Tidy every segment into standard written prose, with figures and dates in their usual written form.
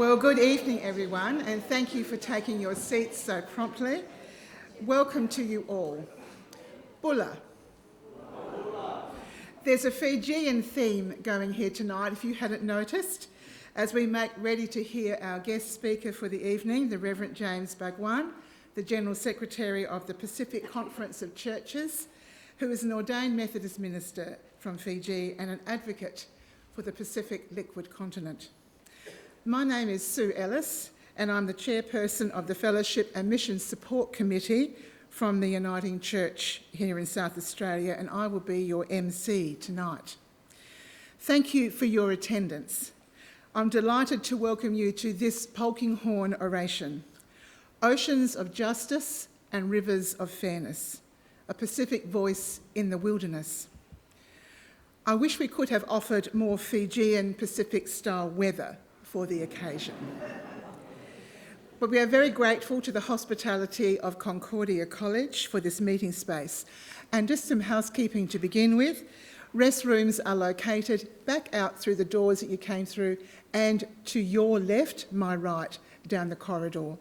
Well, good evening, everyone, and thank you for taking your seats so promptly. Welcome to you all. Bulla. There's a Fijian theme going here tonight, if you hadn't noticed, as we make ready to hear our guest speaker for the evening, the Reverend James Baghwan, the General Secretary of the Pacific Conference of Churches, who is an ordained Methodist minister from Fiji and an advocate for the Pacific liquid continent. My name is Sue Ellis, and I'm the chairperson of the Fellowship and Mission Support Committee from the Uniting Church here in South Australia, and I will be your MC tonight. Thank you for your attendance. I'm delighted to welcome you to this Polkinghorne Oration, Oceans of Justice and Rivers of Fairness, a Pacific voice in the wilderness. I wish we could have offered more Fijian Pacific-style weather for the occasion. But we are very grateful to the hospitality of Concordia College for this meeting space. And just some housekeeping to begin with. Restrooms are located back out through the doors that you came through and to your left, my right, down the corridor.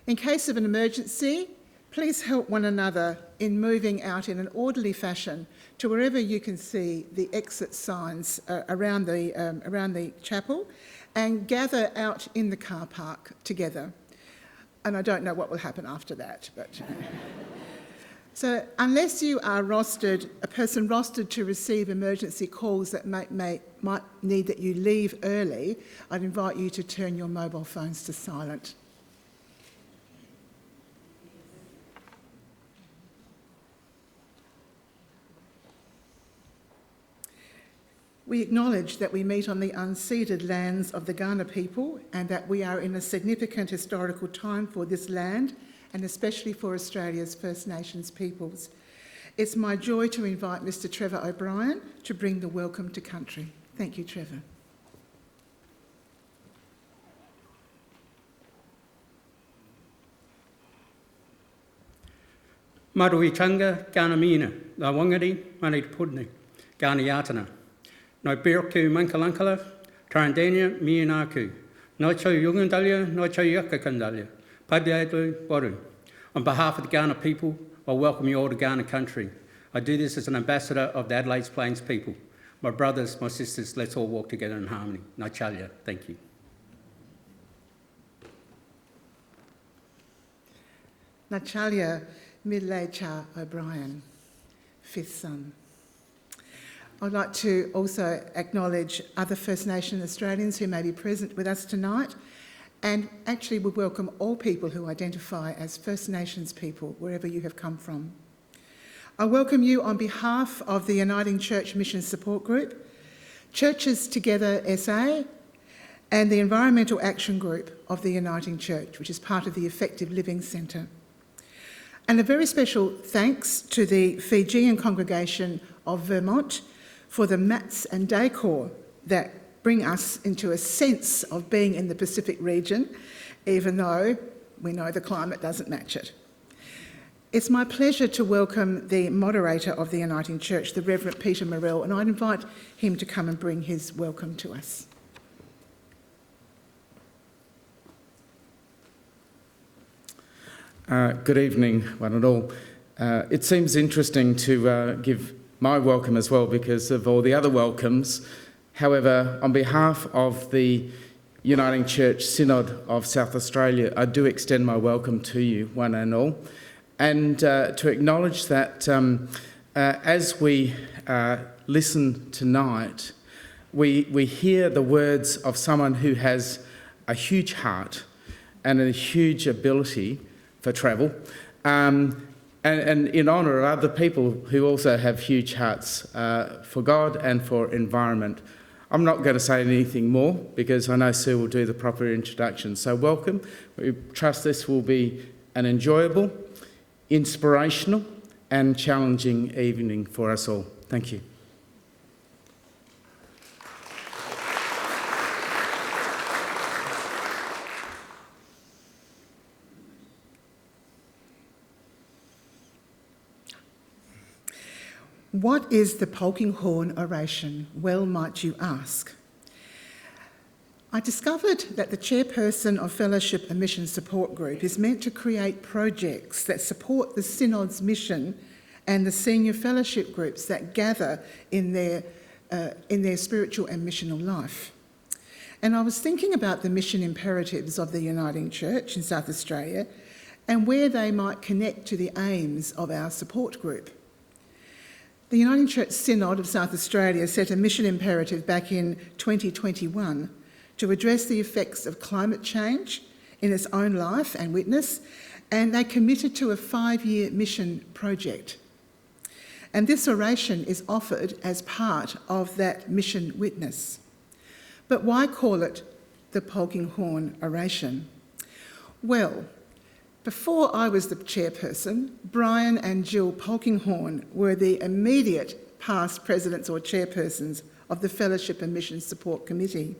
In case of an emergency, please help one another in moving out in an orderly fashion to wherever you can see the exit signs around the chapel, and gather out in the car park together. And I don't know what will happen after that, but... So unless you are a person rostered to receive emergency calls that might need that you leave early, I'd invite you to turn your mobile phones to silent. We acknowledge that we meet on the unceded lands of the Kaurna people and that we are in a significant historical time for this land and especially for Australia's First Nations peoples. It's my joy to invite Mr. Trevor O'Brien to bring the welcome to country. Thank you, Trevor. Maruitanga, Kaurna Mina, La Wangari, Maripudni, Kaurna Yatana. No Birku Mankalankala, Tarandania, Mianaku, no Cho Yungandalia, no Cho Yakakandalia, Pabiadu, Boru. On behalf of the Kaurna people, I welcome you all to Kaurna country. I do this as an ambassador of the Adelaide Plains people. My brothers, my sisters, let's all walk together in harmony. Nachalia, thank you. Nachalia Midlecha O'Brien, fifth son. I'd like to also acknowledge other First Nation Australians who may be present with us tonight, and actually we welcome all people who identify as First Nations people, wherever you have come from. I welcome you on behalf of the Uniting Church Mission Support Group, Churches Together SA, and the Environmental Action Group of the Uniting Church, which is part of the Effective Living Centre. And a very special thanks to the Fijian congregation of Vermont for the mats and decor that bring us into a sense of being in the Pacific region, even though we know the climate doesn't match it. It's my pleasure to welcome the moderator of the Uniting Church, the Reverend Peter Morell, and I'd invite him to come and bring his welcome to us. Good evening, one and all. It seems interesting to give my welcome as well because of all the other welcomes. However, on behalf of the Uniting Church Synod of South Australia, I do extend my welcome to you, one and all, and to acknowledge that as we listen tonight, we hear the words of someone who has a huge heart and a huge ability for travel, and in honour of other people who also have huge hearts for God and for environment. I'm not going to say anything more because I know Sue will do the proper introduction. So welcome. We trust this will be an enjoyable, inspirational and challenging evening for us all. Thank you. What is the Polkinghorne Oration? Well might you ask. I discovered that the chairperson of Fellowship and Mission Support Group is meant to create projects that support the Synod's mission and the senior fellowship groups that gather in their spiritual and missional life. And I was thinking about the mission imperatives of the Uniting Church in South Australia and where they might connect to the aims of our support group. The Uniting Church Synod of South Australia set a mission imperative back in 2021 to address the effects of climate change in its own life and witness, and they committed to a 5-year mission project. And this oration is offered as part of that mission witness. But why call it the Polkinghorne Oration? Well, before I was the chairperson, Brian and Jill Polkinghorne were the immediate past presidents or chairpersons of the Fellowship and Mission Support Committee.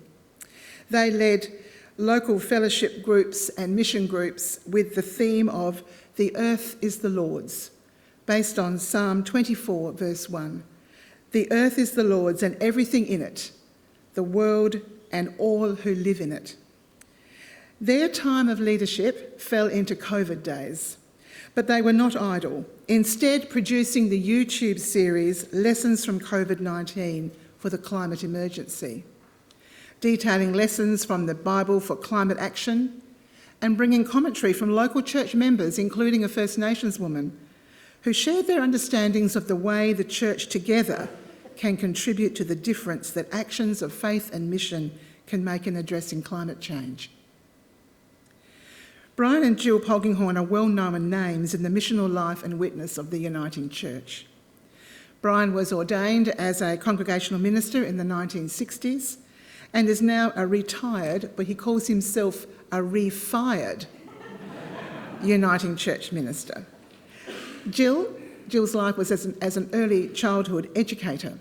They led local fellowship groups and mission groups with the theme of "The earth is the Lord's," based on Psalm 24, verse 1. "The earth is the Lord's and everything in it, the world and all who live in it." Their time of leadership fell into COVID days, but they were not idle, instead producing the YouTube series Lessons from COVID-19 for the Climate Emergency, detailing lessons from the Bible for climate action and bringing commentary from local church members, including a First Nations woman, who shared their understandings of the way the church together can contribute to the difference that actions of faith and mission can make in addressing climate change. Brian and Jill Polkinghorne are well-known names in the missional life and witness of the Uniting Church. Brian was ordained as a congregational minister in the 1960s and is now a retired, but he calls himself a refired Uniting Church minister. Jill's life was as an early childhood educator.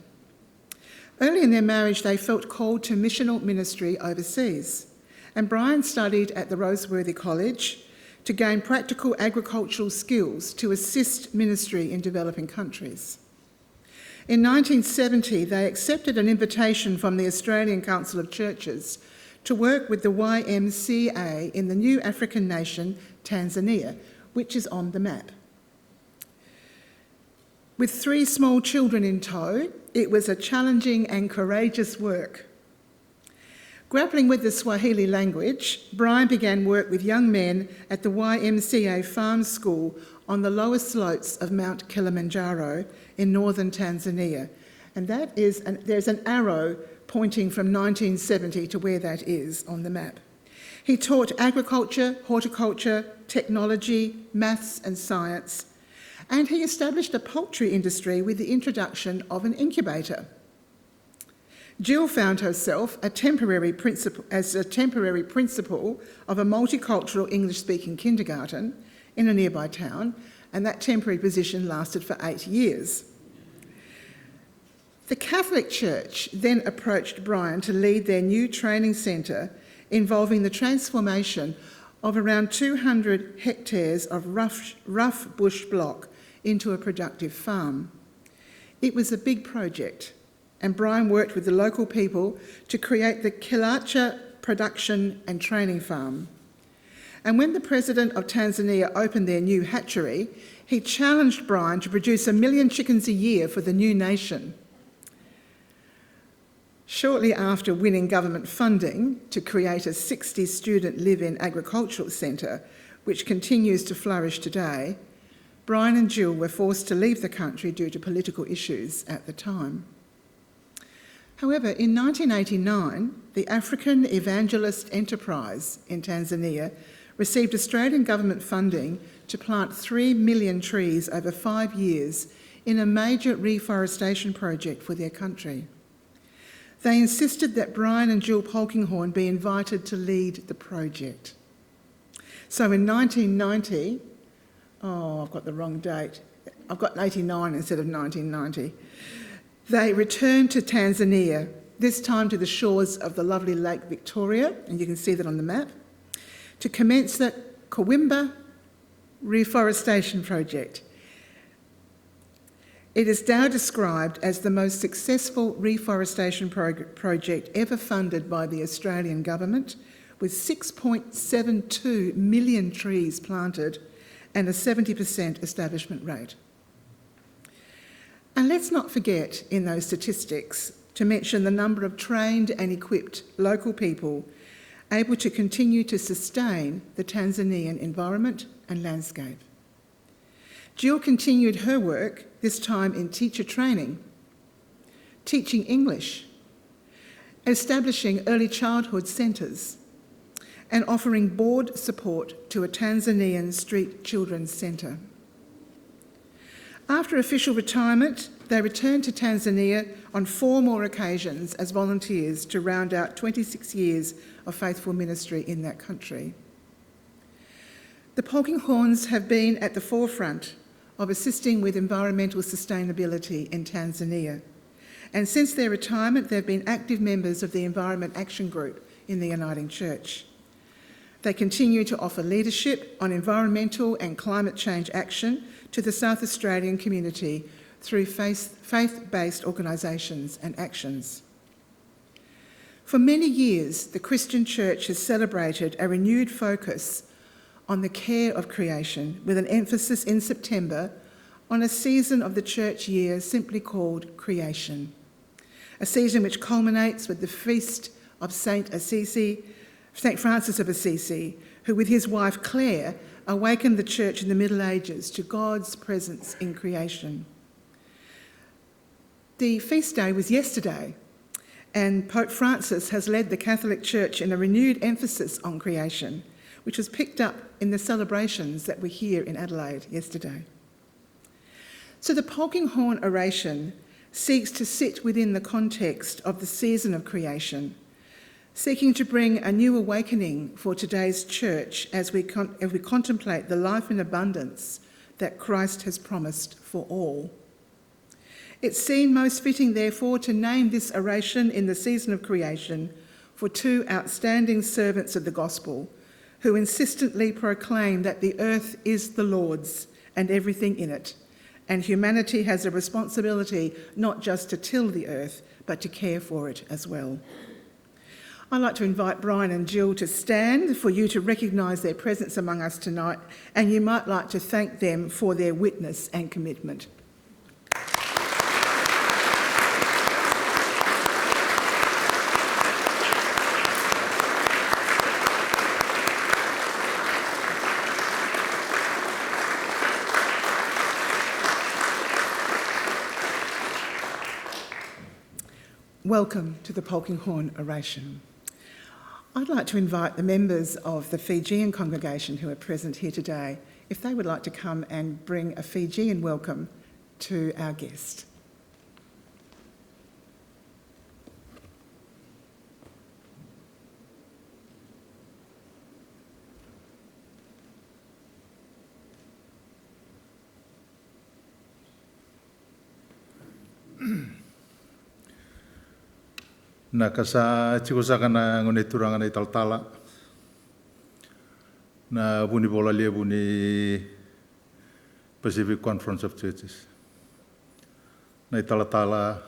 Early in their marriage, they felt called to missional ministry overseas, and Brian studied at the Roseworthy College to gain practical agricultural skills to assist ministry in developing countries. In 1970, they accepted an invitation from the Australian Council of Churches to work with the YMCA in the new African nation, Tanzania, which is on the map. With 3 small children in tow, it was a challenging and courageous work. Grappling with the Swahili language, Brian began work with young men at the YMCA Farm School on the lower slopes of Mount Kilimanjaro in northern Tanzania. And there's an arrow pointing from 1970 to where that is on the map. He taught agriculture, horticulture, technology, maths and science, and he established a poultry industry with the introduction of an incubator. Jill found herself as a temporary principal of a multicultural English-speaking kindergarten in a nearby town, and that temporary position lasted for 8 years. The Catholic Church then approached Brian to lead their new training centre involving the transformation of around 200 hectares of rough bush block into a productive farm. It was a big project, and Brian worked with the local people to create the Kilacha Production and Training Farm. And when the President of Tanzania opened their new hatchery, he challenged Brian to produce 1 million chickens a year for the new nation. Shortly after winning government funding to create a 60-student live-in agricultural centre, which continues to flourish today, Brian and Jill were forced to leave the country due to political issues at the time. However, in 1989, the African Evangelist Enterprise in Tanzania received Australian government funding to plant 3 million trees over 5 years in a major reforestation project for their country. They insisted that Brian and Jill Polkinghorne be invited to lead the project. So in 1990, I've got the wrong date. I've got 89 instead of 1990. They returned to Tanzania, this time to the shores of the lovely Lake Victoria, and you can see that on the map, to commence the Kawimba reforestation project. It is now described as the most successful reforestation project ever funded by the Australian government, with 6.72 million trees planted and a 70% establishment rate. And let's not forget in those statistics to mention the number of trained and equipped local people able to continue to sustain the Tanzanian environment and landscape. Jill continued her work, this time in teacher training, teaching English, establishing early childhood centres, and offering board support to a Tanzanian street children's centre. After official retirement, they returned to Tanzania on 4 more occasions as volunteers to round out 26 years of faithful ministry in that country. The Polkinghornes have been at the forefront of assisting with environmental sustainability in Tanzania, and since their retirement they've been active members of the Environment Action Group in the Uniting Church. They continue to offer leadership on environmental and climate change action to the South Australian community through faith-based organisations and actions. For many years, the Christian Church has celebrated a renewed focus on the care of creation, with an emphasis in September on a season of the church year simply called Creation, a season which culminates with the feast of St. Francis of Assisi, who with his wife Clare awakened the church in the Middle Ages to God's presence in creation. The feast day was yesterday, and Pope Francis has led the Catholic Church in a renewed emphasis on creation, which was picked up in the celebrations that were here in Adelaide yesterday. So the Polkinghorne Oration seeks to sit within the context of the season of creation, seeking to bring a new awakening for today's church as we contemplate the life in abundance that Christ has promised for all. It seemed most fitting, therefore, to name this oration in the season of creation for 2 outstanding servants of the gospel who insistently proclaim that the earth is the Lord's and everything in it, and humanity has a responsibility not just to till the earth, but to care for it as well. I'd like to invite Brian and Jill to stand for you to recognise their presence among us tonight, and you might like to thank them for their witness and commitment. Welcome to the Polkinghorne Oration. I'd like to invite the members of the Fijian congregation who are present here today, if they would like to come and bring a Fijian welcome to our guest. Na kasa chikosaka na ngone turanga na italtala na buni bola lia buni Pacific Conference of Churches na italatala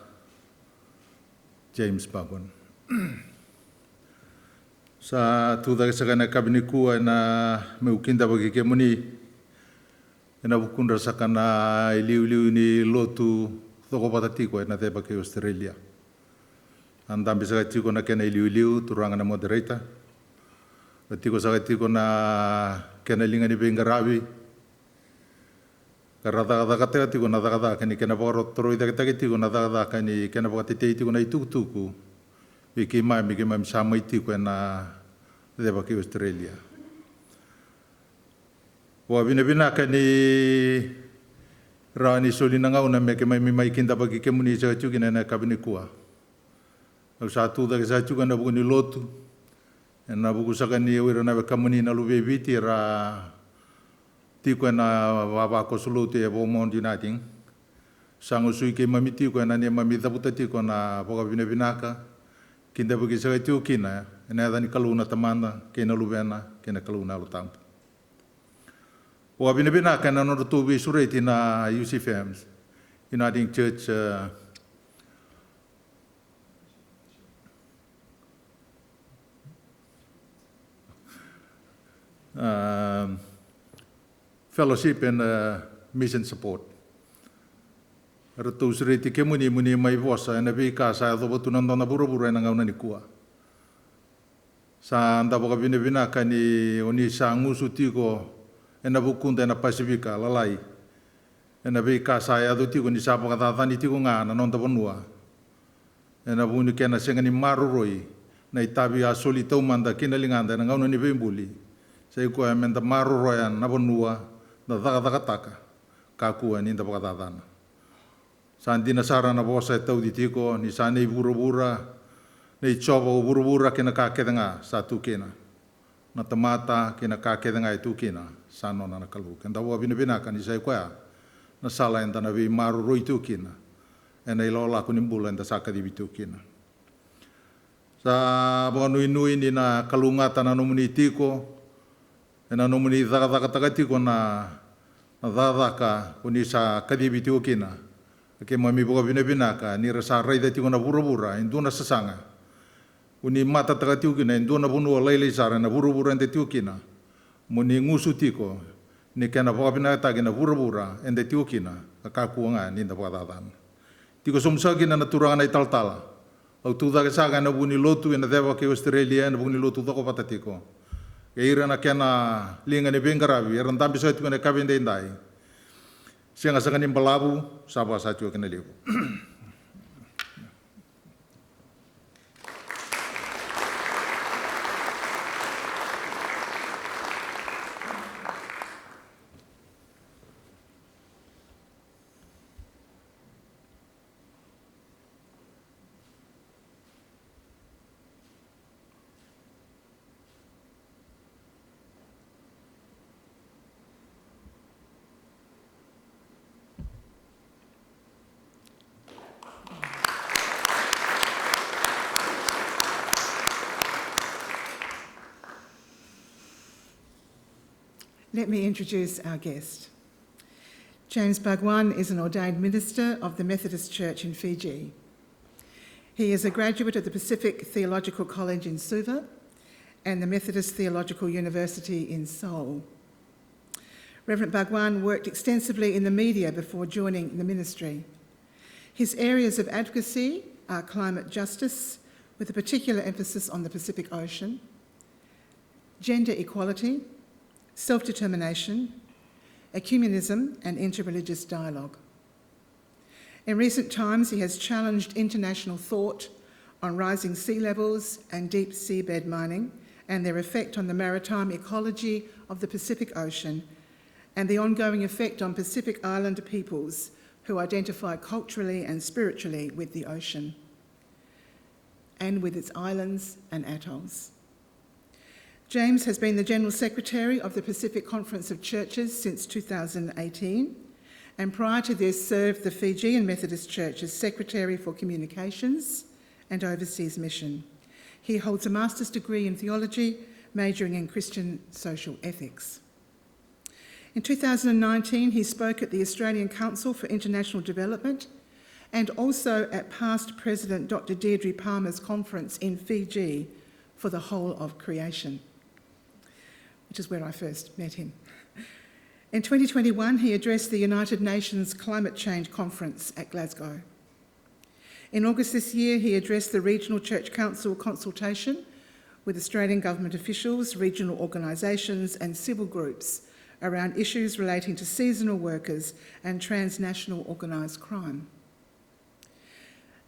James Baghwan sa tuda saka na kabiniku na meukinda bagi kemuni na bukunda saka na iliu ni lotu toko patatiko na te bagi Australia. Andam bisa tiko na kena iliu turanga na moderator. Tiko sa tiko na kena linga ni bengarawi. Karada kata tiko na kata kani kena boro troi kata tiko na kata kani kena boro tete tiko na ituku. Iki mai sama tiko na deba ki Australia. Wa bina kani rani solina ngau na me ke mai kinda bagi kemuni sa chukina na kabini kuah. Au satu da sa chuka na buguni lotu na bugu saka ni wira na kamuni na lube viti ra tiko na baba ko suluti e bo mondi nating sangu sui ke mamiti ko na ne mamita puta tiko na boga binaka kinda bugi saka chukina na da ni kaluna tamanda ke na lubena ke na kaluna lutamp o binaka na no tu bi sureti na UCFMs Uniting Church Fellowship and Mission Support. Ratu seriti ke muni mai vosa na bi ka sa do botu non dona buru-buru na ngauna ni kua. Sa anda boka bina ka ni oni sa ngusu tiko na bukunda na Pasifika lalai. Na bi ka sa ya do tiko ni sa boka tata ni tiko nga na non da bonua. Na buni ke na senga ni maruroi na itabi a solitau manda kinalinganda na ngauna ni bembuli. Sa ko menda maruroi na bonua da taka ka kua ni da boka tata. Sandi na sara na bosa tau di tiko ni sa nei buru-bura nei choba o buru-bura kena ka kedenga sa tu kena na tamata kena ka kedenga itu kena sa no na kalu kenda wa bina kan isai kwa na sala enda na vi maru roi tu kena ena ilola ku nimbula enda saka di bitu kena sa bo nui ni na kalungata na nomuni tiko ena nomuni daga tiko na dadaka kuni sa kadibi tu kena ke mami boka bina ka ni rasa rai da tiko na buru-bura induna sasanga uni mata taka tiu kina induna bunua lailai sara na buru-bura ende tiu kina muni ngusu tiko ni kena boka bina ta kina buru-bura ende tiu kina ka kuanga ni da boka tatan tiko somsa kina na turanga na ital-tala au tu da saga na buni lotu ina deva ke Australia na buni lotu doko patatiko ke ira na kena linga ni bengarabi eran tambi so tiko na kabende indai sianga sanga ni balabu saba sa tiu kena liu. Let me introduce our guest. James Baghwan is an ordained minister of the Methodist Church in Fiji. He is a graduate of the Pacific Theological College in Suva and the Methodist Theological University in Seoul. Reverend Baghwan worked extensively in the media before joining the ministry. His areas of advocacy are climate justice, with a particular emphasis on the Pacific Ocean, gender equality, self-determination, ecumenism and interreligious dialogue. In recent times, he has challenged international thought on rising sea levels and deep seabed mining and their effect on the maritime ecology of the Pacific Ocean and the ongoing effect on Pacific Island peoples who identify culturally and spiritually with the ocean and with its islands and atolls. James has been the General Secretary of the Pacific Conference of Churches since 2018, and prior to this served the Fijian Methodist Church as Secretary for Communications and Overseas Mission. He holds a master's degree in theology, majoring in Christian social ethics. In 2019, he spoke at the Australian Council for International Development and also at past President Dr. Deirdre Palmer's conference in Fiji for the whole of creation, which is where I first met him. In 2021, he addressed the United Nations Climate Change Conference at Glasgow. In August this year, he addressed the Regional Church Council consultation with Australian government officials, regional organisations and civil groups around issues relating to seasonal workers and transnational organised crime.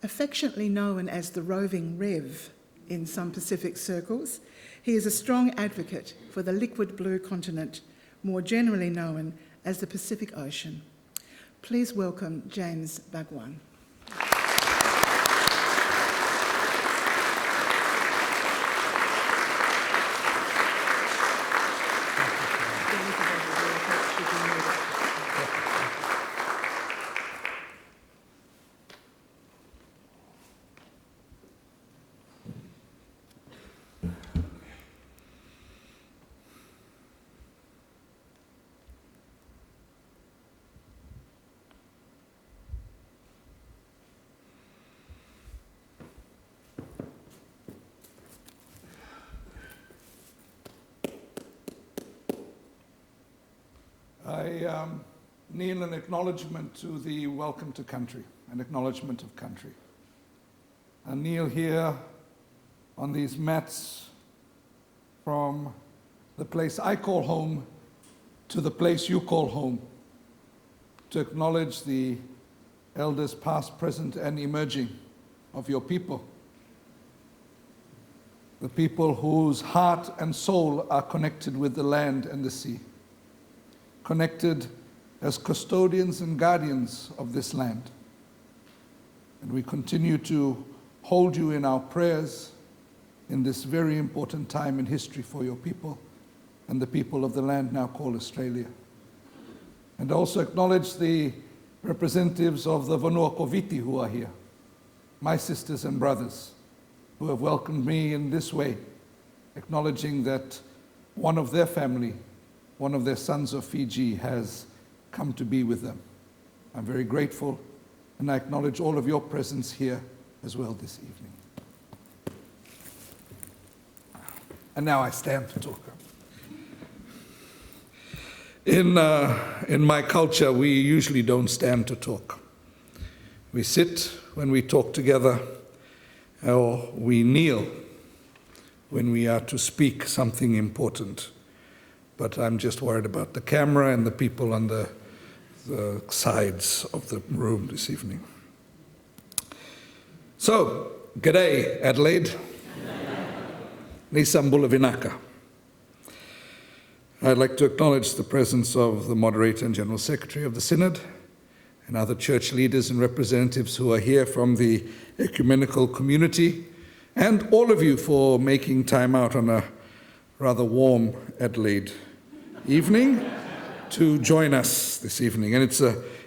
Affectionately known as the Roving Rev in some Pacific circles, he is a strong advocate for the liquid blue continent, more generally known as the Pacific Ocean. Please welcome James Baghwan. I kneel in acknowledgement to the welcome to country, an acknowledgement of country. I kneel here on these mats from the place I call home to the place you call home, to acknowledge the elders past, present, and emerging of your people. The people whose heart and soul are connected with the land and the sea, connected as custodians and guardians of this land. And we continue to hold you in our prayers in this very important time in history for your people and the people of the land now called Australia. And also acknowledge the representatives of the Vanua Koviti who are here, my sisters and brothers, who have welcomed me in this way, acknowledging that one of their family, one of their sons of Fiji, has come to be with them. I'm very grateful, and I acknowledge all of your presence here as well this evening. And now I stand to talk. In my culture, we usually don't stand to talk. We sit when we talk together, or we kneel when we are to speak something important. But I'm just worried about the camera and the people on the sides of the room this evening. So, g'day, Adelaide. Nisambula Vinaka. I'd like to acknowledge the presence of the Moderator and General Secretary of the Synod and other church leaders and representatives who are here from the ecumenical community, and all of you for making time out on a rather warm Adelaide evening to join us this evening. And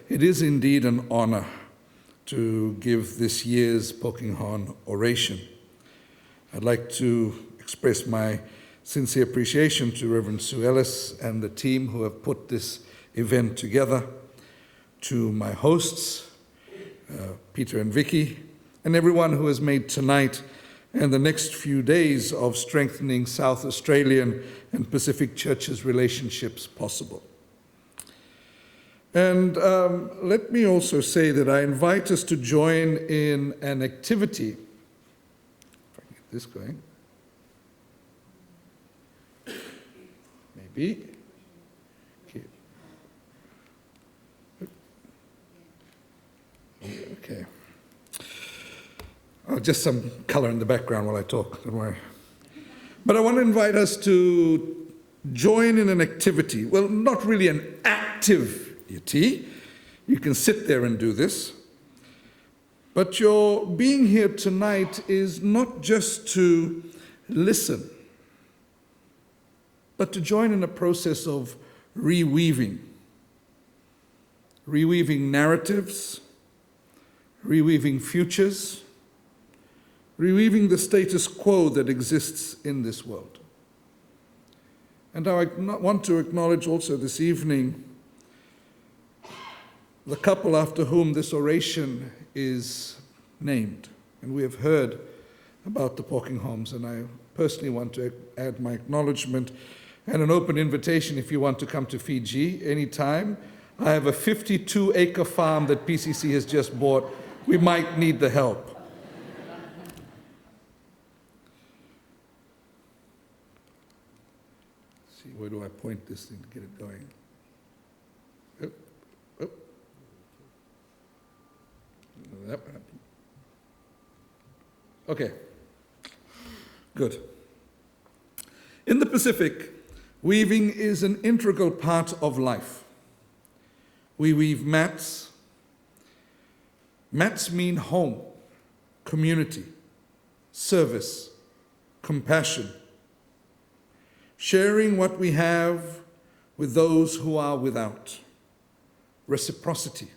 it is indeed an honor to give this year's Polkinghorne Oration. I'd like to express my sincere appreciation to Reverend Sue Ellis and the team who have put this event together, to my hosts, Peter and Vicky, and everyone who has made tonight and the next few days of strengthening South Australian and Pacific Churches relationships possible. And let me also say that I invite us to join in an activity. If I can get this going. Maybe. Okay. Oh, just some color in the background while I talk, don't worry. But I want to invite us to join in an activity. Well, not really an activity. You can sit there and do this. But your being here tonight is not just to listen, but to join in a process of reweaving narratives, reweaving futures, reweaving the status quo that exists in this world. And I want to acknowledge also this evening the couple after whom this oration is named. And we have heard about the Polkinghornes, and I personally want to add my acknowledgement and an open invitation if you want to come to Fiji anytime. I have a 52-acre farm that PCC has just bought. We might need the help. Let's see, where do I point this thing to get it going? Okay, good. In the Pacific, weaving is an integral part of life. We weave mats. Mats mean home, community, service, compassion, sharing what we have with those who are without, reciprocity.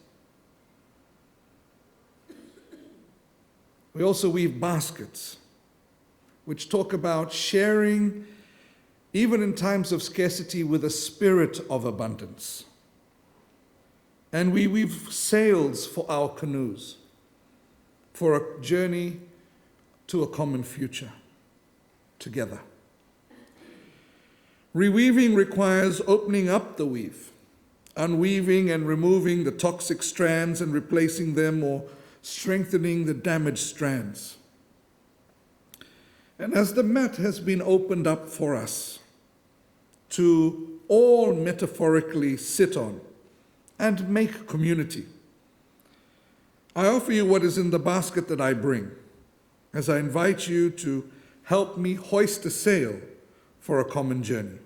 We also weave baskets, which talk about sharing, even in times of scarcity, with a spirit of abundance. And we weave sails for our canoes, for a journey to a common future together. Reweaving requires opening up the weave unweaving and removing the toxic strands and replacing them, or strengthening the damaged strands. And as the mat has been opened up for us to all metaphorically sit on and make community, I offer you what is in the basket that I bring, as I invite you to help me hoist a sail for a common journey.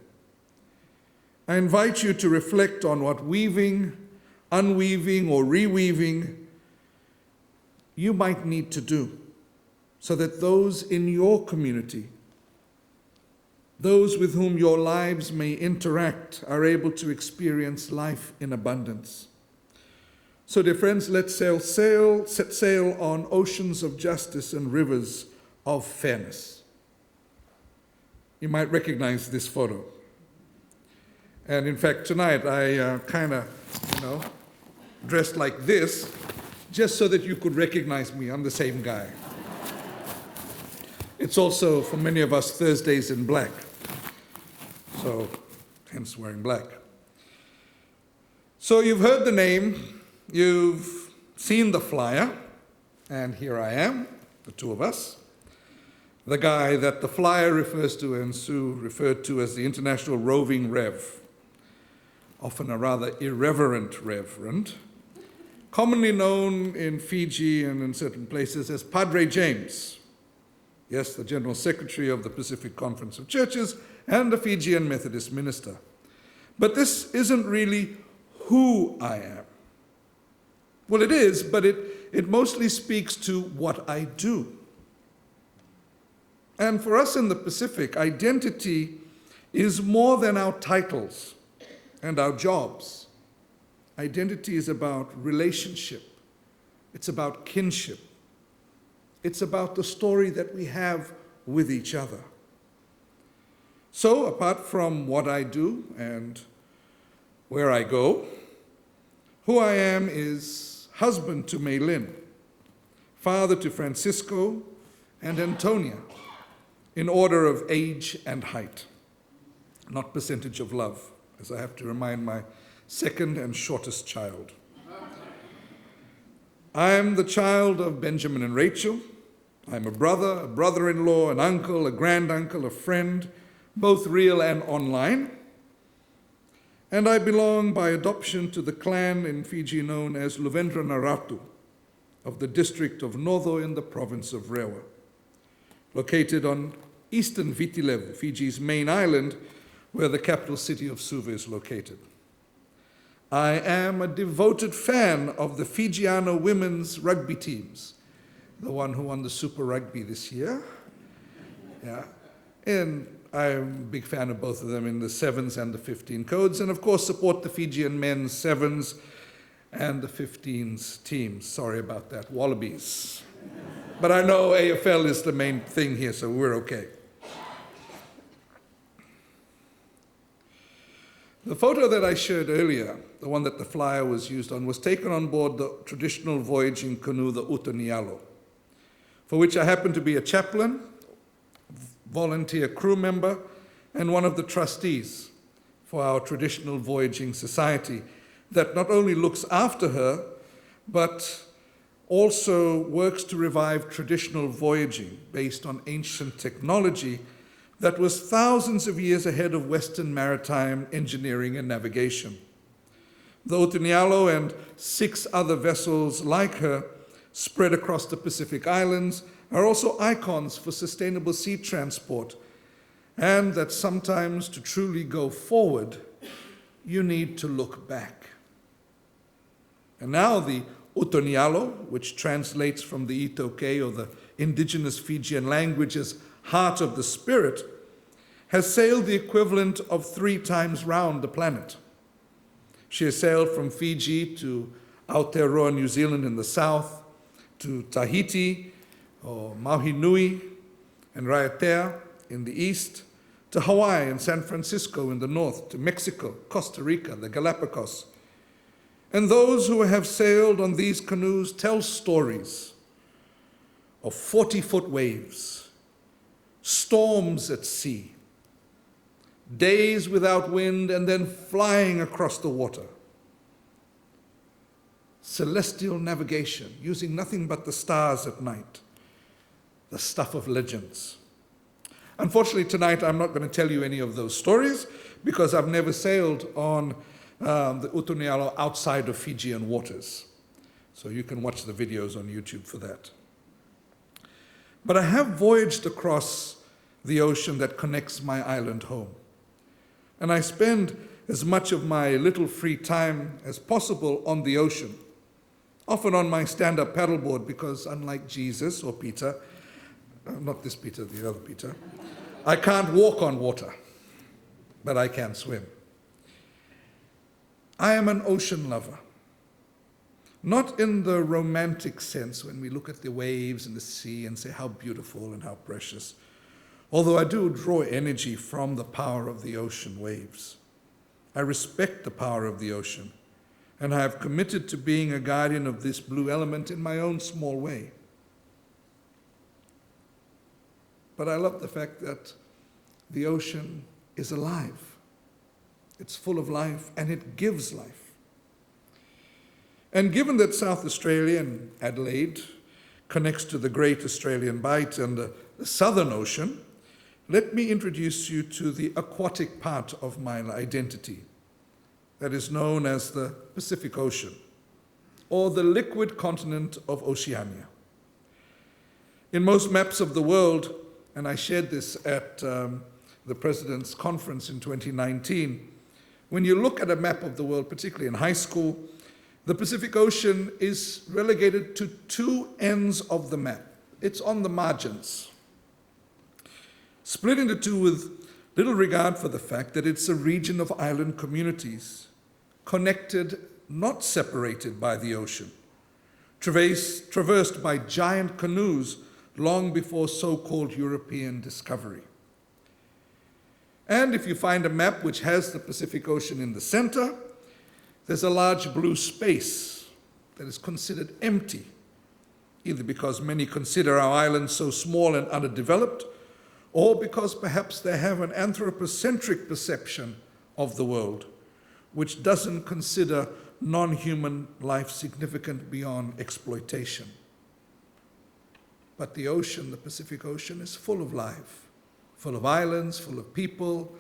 I invite you to reflect on what weaving, unweaving, or reweaving you might need to do, so that those in your community, those with whom your lives may interact, are able to experience life in abundance. So, dear friends, let's set sail on oceans of justice and rivers of fairness. You might recognize this photo. And in fact, tonight I dressed like this, just so that you could recognize me. I'm the same guy. It's also, for many of us, Thursdays in black. So, hence wearing black. So you've heard the name, you've seen the flyer, and here I am, the two of us. The guy that the flyer refers to and Sue referred to as the International Roving Rev, often a rather irreverent reverend, commonly known in Fiji and in certain places as Padre James. Yes, the General Secretary of the Pacific Conference of Churches and a Fijian Methodist minister. But this isn't really who I am. Well, it is, but it mostly speaks to what I do. And for us in the Pacific, identity is more than our titles and our jobs. Identity is about relationship. It's about kinship. It's about the story that we have with each other. So, apart from what I do and where I go, who I am is husband to Maylin, father to Francisco and Antonia, in order of age and height, not percentage of love, as I have to remind my second and shortest child. I am the child of Benjamin and Rachel. I'm a brother, a brother-in-law, an uncle, a granduncle, a friend, both real and online. And I belong by adoption to the clan in Fiji known as Luvendra Naratu of the district of Nodo in the province of Rewa, located on eastern Viti-Levu, Fiji's main island, where the capital city of Suva is located. I am a devoted fan of the Fijiano women's rugby teams, the one who won the Super Rugby this year. Yeah. And I'm a big fan of both of them in the 7s and the 15 codes, and of course support the Fijian men's 7s and the 15s teams. Sorry about that, Wallabies. But I know AFL is the main thing here, so we're okay. The photo that I showed earlier, the one that the flyer was used on, was taken on board the traditional voyaging canoe, the Utanialo, for which I happen to be a chaplain, volunteer crew member, and one of the trustees for our traditional voyaging society that not only looks after her, but also works to revive traditional voyaging based on ancient technology that was thousands of years ahead of Western maritime engineering and navigation. The Utanialo and 6 other vessels like her spread across the Pacific Islands are also icons for sustainable sea transport, and that sometimes to truly go forward, you need to look back. And now the Utanialo, which translates from the Itoke or the indigenous Fijian languages, heart of the spirit, has sailed the equivalent of 3 times round the planet. She has sailed from Fiji to Aotearoa, New Zealand in the south, to Tahiti, or Maui Nui and Raiatea in the east, to Hawaii and San Francisco in the north, to Mexico, Costa Rica, the Galapagos. And those who have sailed on these canoes tell stories of 40-foot waves, storms at sea, days without wind and then flying across the water, celestial navigation, using nothing but the stars at night, the stuff of legends. Unfortunately, tonight I'm not going to tell you any of those stories because I've never sailed on the Utunialo outside of Fijian waters. So you can watch the videos on YouTube for that. But I have voyaged across the ocean that connects my island home. And I spend as much of my little free time as possible on the ocean, often on my stand-up paddleboard because unlike Jesus or Peter, not this Peter, the other Peter, I can't walk on water, but I can swim. I am an ocean lover. Not in the romantic sense when we look at the waves and the sea and say how beautiful and how precious, although I do draw energy from the power of the ocean waves. I respect the power of the ocean, and I have committed to being a guardian of this blue element in my own small way. But I love the fact that the ocean is alive. It's full of life, and it gives life. And given that South Australia and Adelaide connects to the Great Australian Bight and the Southern Ocean, let me introduce you to the aquatic part of my identity that is known as the Pacific Ocean, or the liquid continent of Oceania. In most maps of the world, and I shared this at the President's Conference in 2019, when you look at a map of the world, particularly in high school, the Pacific Ocean is relegated to two ends of the map. It's on the margins, split into two with little regard for the fact that it's a region of island communities, connected, not separated by the ocean, traversed by giant canoes long before so-called European discovery. And if you find a map which has the Pacific Ocean in the center, there's a large blue space that is considered empty, either because many consider our islands so small and underdeveloped, or because perhaps they have an anthropocentric perception of the world, which doesn't consider non-human life significant beyond exploitation. But the ocean, the Pacific Ocean, is full of life, full of islands, full of people,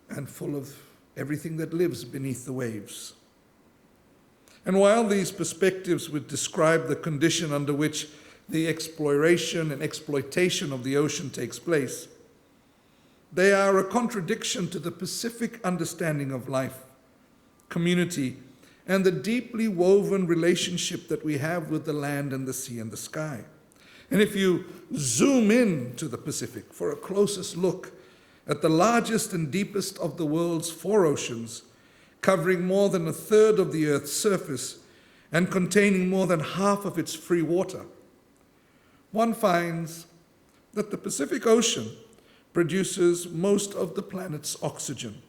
and full of everything that lives beneath the waves. And while these perspectives would describe the condition under which the exploration and exploitation of the ocean takes place, they are a contradiction to the Pacific understanding of life, community, and the deeply woven relationship that we have with the land and the sea and the sky. And if you zoom in to the Pacific for a closest look at the largest and deepest of the world's four oceans, covering more than a third of the Earth's surface and containing more than half of its free water, one finds that the Pacific Ocean produces most of the planet's oxygen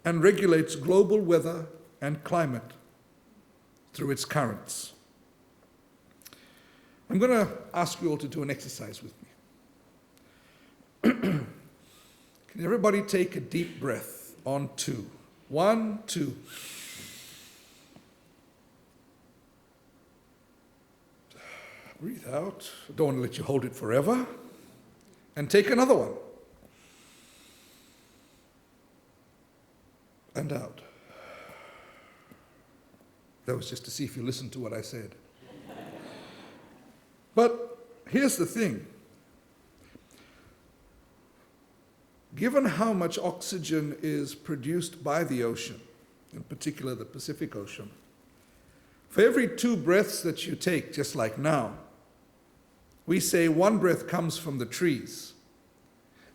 and regulates global weather and climate through its currents. I'm going to ask you all to do an exercise with me. Can everybody take a deep breath on 2? 1, 2. Breathe out. Don't want to let you hold it forever. And take another one. And out. That was just to see if you listened to what I said. But here's the thing. Given how much oxygen is produced by the ocean, in particular the Pacific Ocean, for every 2 breaths that you take, just like now, we say 1 breath comes from the trees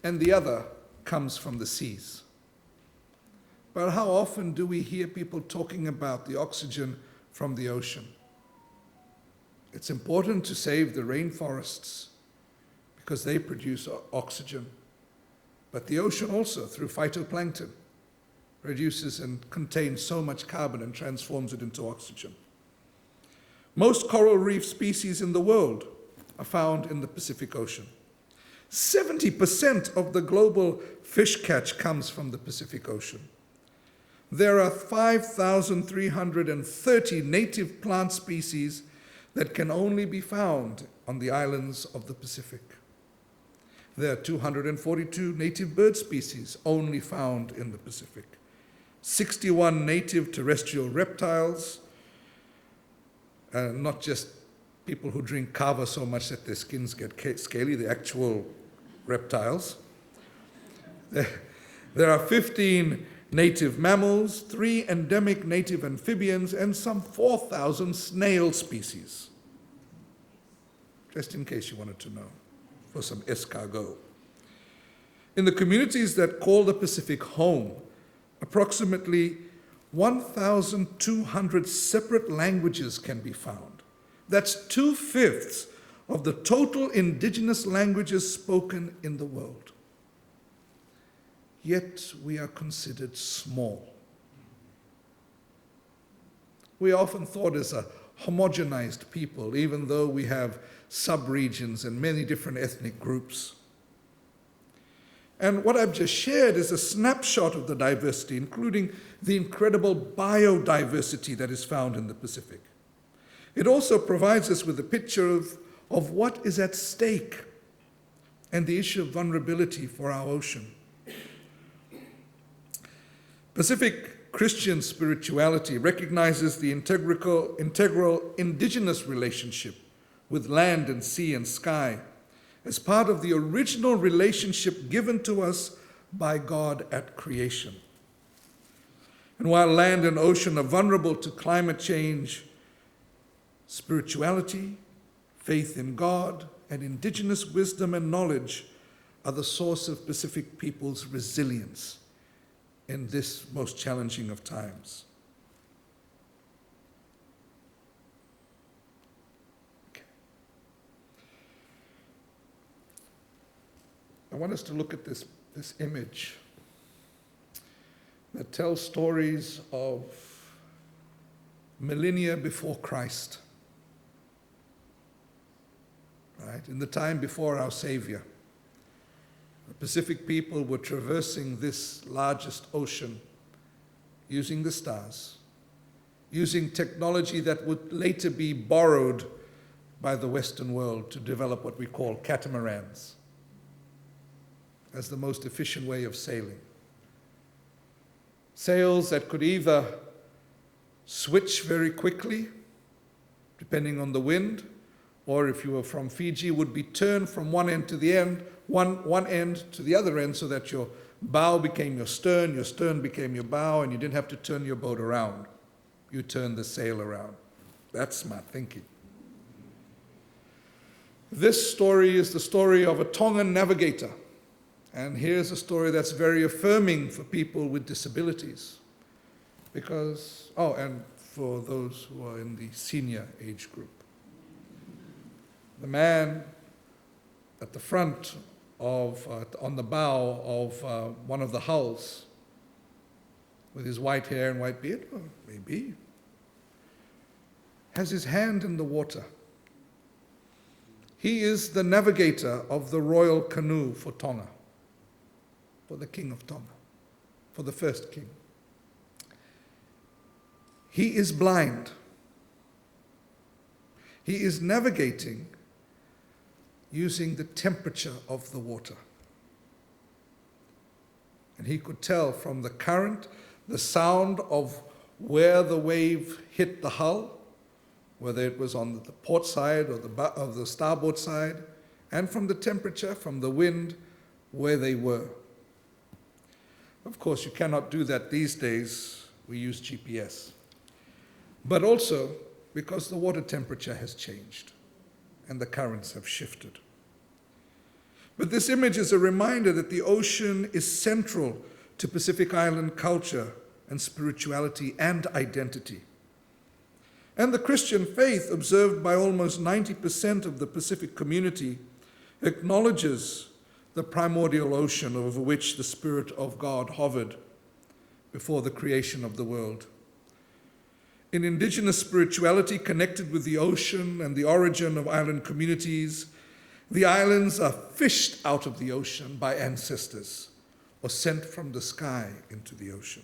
and the other comes from the seas. But how often do we hear people talking about the oxygen from the ocean? It's important to save the rainforests because they produce oxygen. But the ocean also, through phytoplankton, produces and contains so much carbon and transforms it into oxygen. Most coral reef species in the world are found in the Pacific Ocean. 70% of the global fish catch comes from the Pacific Ocean. there are 5,330 native plant species that can only be found on the islands of the Pacific. There are 242 native bird species only found in the Pacific, 61 native terrestrial reptiles, not just people who drink kava so much that their skins get scaly, the actual reptiles. There are 15 native mammals, 3 endemic native amphibians, and some 4,000 snail species. Just in case you wanted to know, for some escargot. In the communities that call the Pacific home, approximately 1,200 separate languages can be found. That's 2/5 of the total indigenous languages spoken in the world. Yet we are considered small. We are often thought as a homogenized people, even though we have sub-regions and many different ethnic groups. And what I've just shared is a snapshot of the diversity, including the incredible biodiversity that is found in the Pacific. It also provides us with a picture of what is at stake and the issue of vulnerability for our ocean. Pacific Christian spirituality recognizes the integral indigenous relationship with land and sea and sky as part of the original relationship given to us by God at creation. And while land and ocean are vulnerable to climate change, spirituality, faith in God, and indigenous wisdom and knowledge are the source of Pacific people's resilience in this most challenging of times. Okay. I want us to look at this image that tells stories of millennia before Christ, right? In the time before our Savior. The Pacific people were traversing this largest ocean using the stars, using technology that would later be borrowed by the Western world to develop what we call catamarans as the most efficient way of sailing. Sails that could either switch very quickly, depending on the wind, or if you were from Fiji, would be turned from one end to the end, one end to the other end, so that your bow became your stern became your bow, and you didn't have to turn your boat around. You turned the sail around. That's smart thinking. This story is the story of a Tongan navigator. And here's a story that's very affirming for people with disabilities. Because, and for those who are in the senior age group. The man at the front of, on the bow of one of the hulls, with his white hair and white beard, maybe, has his hand in the water. He is the navigator of the royal canoe for Tonga, for the king of Tonga, for the first king. He is blind. He is navigating using the temperature of the water. And he could tell from the current, the sound of where the wave hit the hull, whether it was on the port side or the starboard side, and from the temperature, from the wind, where they were. Of course, you cannot do that these days. We use GPS. But also because the water temperature has changed and the currents have shifted. But this image is a reminder that the ocean is central to Pacific Island culture and spirituality and identity. And the Christian faith, observed by almost 90% of the Pacific community, acknowledges the primordial ocean over which the Spirit of God hovered before the creation of the world. In indigenous spirituality connected with the ocean and the origin of island communities, the islands are fished out of the ocean by ancestors or sent from the sky into the ocean.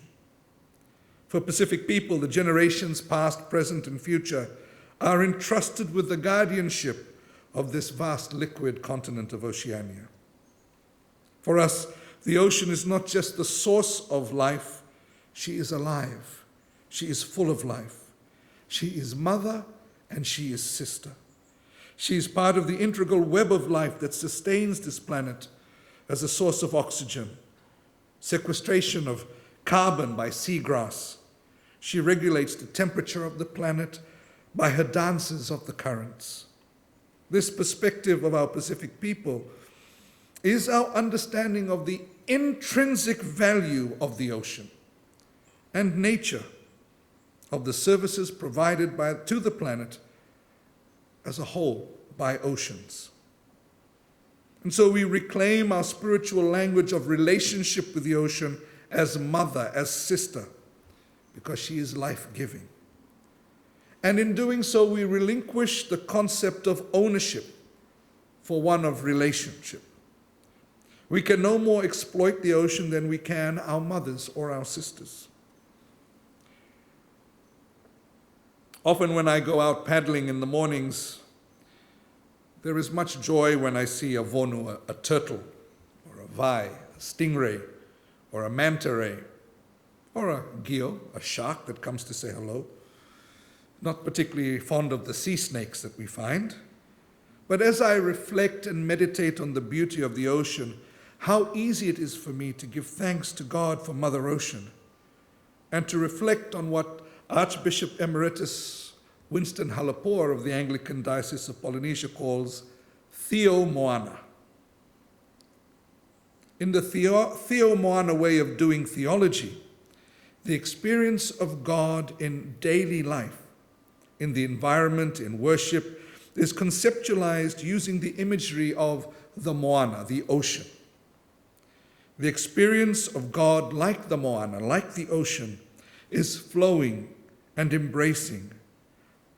For Pacific people, the generations past, present, and future are entrusted with the guardianship of this vast liquid continent of Oceania. For us, the ocean is not just the source of life, she is alive. She is full of life. She is mother and she is sister. She is part of the integral web of life that sustains this planet as a source of oxygen, sequestration of carbon by seagrass. She regulates the temperature of the planet by her dances of the currents. This perspective of our Pacific people is our understanding of the intrinsic value of the ocean and nature of the services provided to the planet as a whole by oceans. And so we reclaim our spiritual language of relationship with the ocean as mother, as sister, because she is life-giving. And in doing so, we relinquish the concept of ownership for one of relationship. We can no more exploit the ocean than we can our mothers or our sisters. Often when I go out paddling in the mornings, there is much joy when I see a vonu, a turtle, or a vai, a stingray, or a manta ray, or a gio, a shark that comes to say hello. Not particularly fond of the sea snakes that we find. But as I reflect and meditate on the beauty of the ocean, how easy it is for me to give thanks to God for Mother Ocean, and to reflect on what Archbishop Emeritus Winston Halapor of the Anglican Diocese of Polynesia calls Theo Moana. In the Theo Moana way of doing theology, the experience of God in daily life, in the environment, in worship, is conceptualized using the imagery of the moana, the ocean. The experience of God like the moana, like the ocean, is flowing and embracing,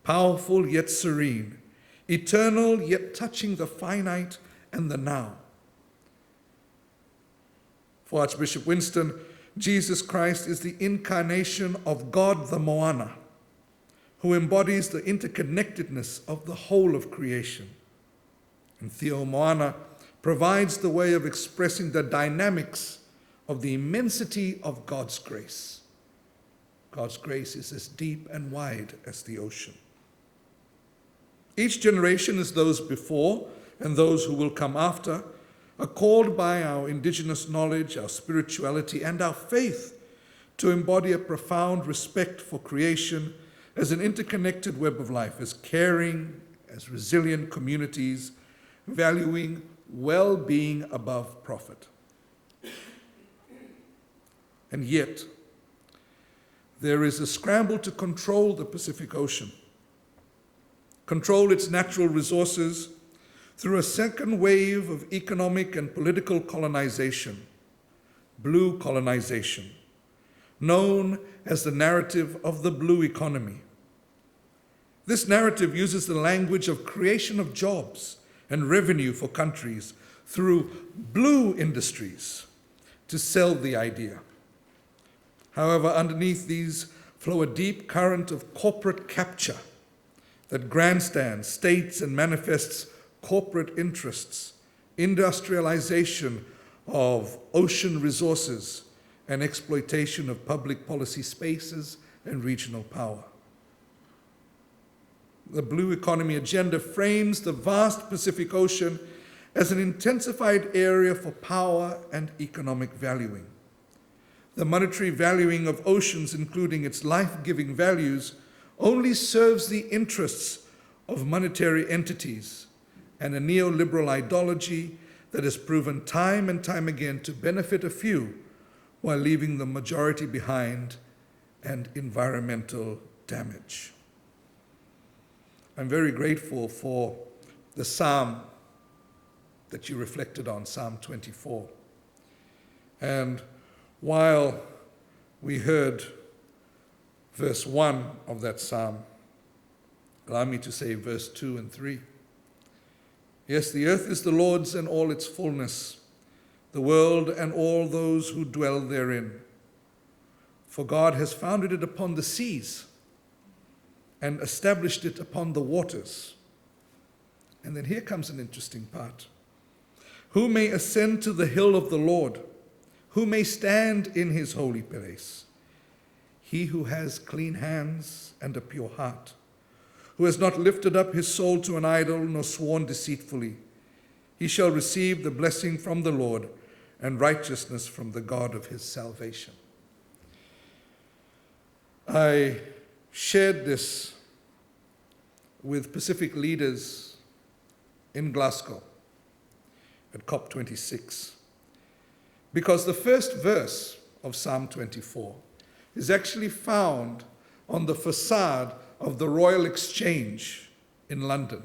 powerful yet serene, eternal yet touching the finite and the now. For Archbishop Winston, Jesus Christ is the incarnation of God the moana, who embodies the interconnectedness of the whole of creation. And Theo Moana provides the way of expressing the dynamics of the immensity of God's grace. God's grace is as deep and wide as the ocean. Each generation, as those before and those who will come after, are called by our indigenous knowledge, our spirituality, and our faith to embody a profound respect for creation as an interconnected web of life, as caring, as resilient communities, valuing well-being above profit. And yet, there is a scramble to control the Pacific Ocean, control its natural resources through a second wave of economic and political colonization, blue colonization, known as the narrative of the blue economy. This narrative uses the language of creation of jobs and revenue for countries through blue industries to sell the idea. However, underneath these flow a deep current of corporate capture that grandstands, states, and manifests corporate interests, industrialization of ocean resources, and exploitation of public policy spaces and regional power. The blue economy agenda frames the vast Pacific Ocean as an intensified area for power and economic valuing. The monetary valuing of oceans, including its life-giving values, only serves the interests of monetary entities and a neoliberal ideology that has proven time and time again to benefit a few while leaving the majority behind and environmental damage. I'm very grateful for the psalm that you reflected on, Psalm 24. And while we heard verse 1 of that psalm, allow me to say verse 2 and 3. Yes, the earth is the Lord's and all its fullness, the world and all those who dwell therein. For God has founded it upon the seas and established it upon the waters. And then here comes an interesting part. Who may ascend to the hill of the Lord? Who may stand in his holy place? He who has clean hands and a pure heart, who has not lifted up his soul to an idol nor sworn deceitfully. He shall receive the blessing from the Lord and righteousness from the God of his salvation. I shared this with Pacific leaders in Glasgow at COP26, because the first verse of Psalm 24 is actually found on the facade of the Royal Exchange in London.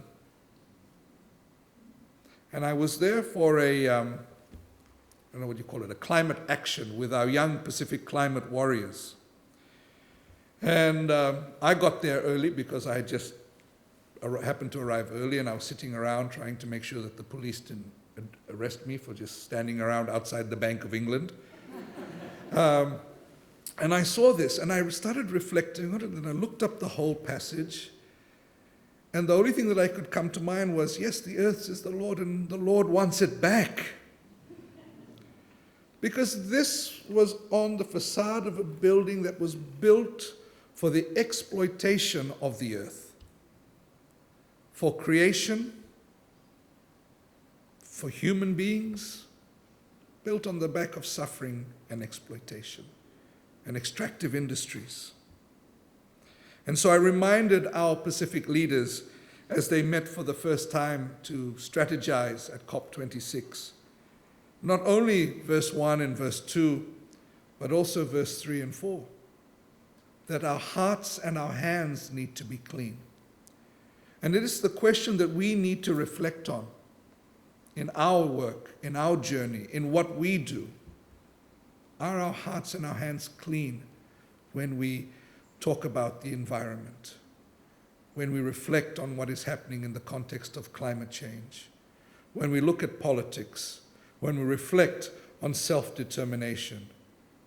And I was there for I don't know what you call it, a climate action with our young Pacific climate warriors. And I got there early because I just happened to arrive early, and I was sitting around trying to make sure that the police didn't arrest me for just standing around outside the Bank of England. And I saw this, and I started reflecting on it, and I looked up the whole passage, and the only thing that I could come to mind was, yes, the earth is the Lord, and the Lord wants it back. Because this was on the facade of a building that was built for the exploitation of the earth, for creation, for human beings, built on the back of suffering and exploitation and extractive industries. And so I reminded our Pacific leaders as they met for the first time to strategize at COP26, not only verse 1 and verse 2, but also verse 3 and 4, that our hearts and our hands need to be clean. And it is the question that we need to reflect on in our work, in our journey, in what we do. Are our hearts and our hands clean when we talk about the environment, when we reflect on what is happening in the context of climate change, when we look at politics, when we reflect on self-determination,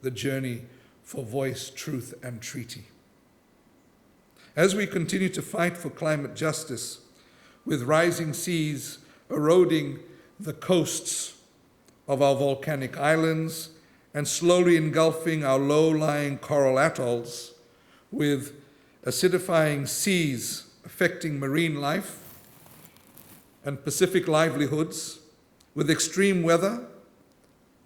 the journey for voice, truth, and treaty? As we continue to fight for climate justice, with rising seas eroding the coasts of our volcanic islands and slowly engulfing our low-lying coral atolls, with acidifying seas affecting marine life and Pacific livelihoods, with extreme weather,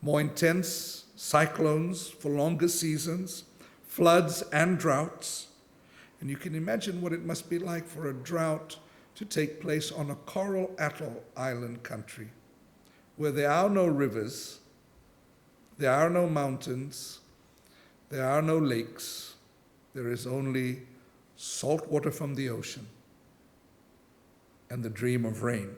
more intense cyclones for longer seasons, floods and droughts. And you can imagine what it must be like for a drought to take place on a coral atoll island country, where there are no rivers, there are no mountains, there are no lakes, there is only salt water from the ocean and the dream of rain.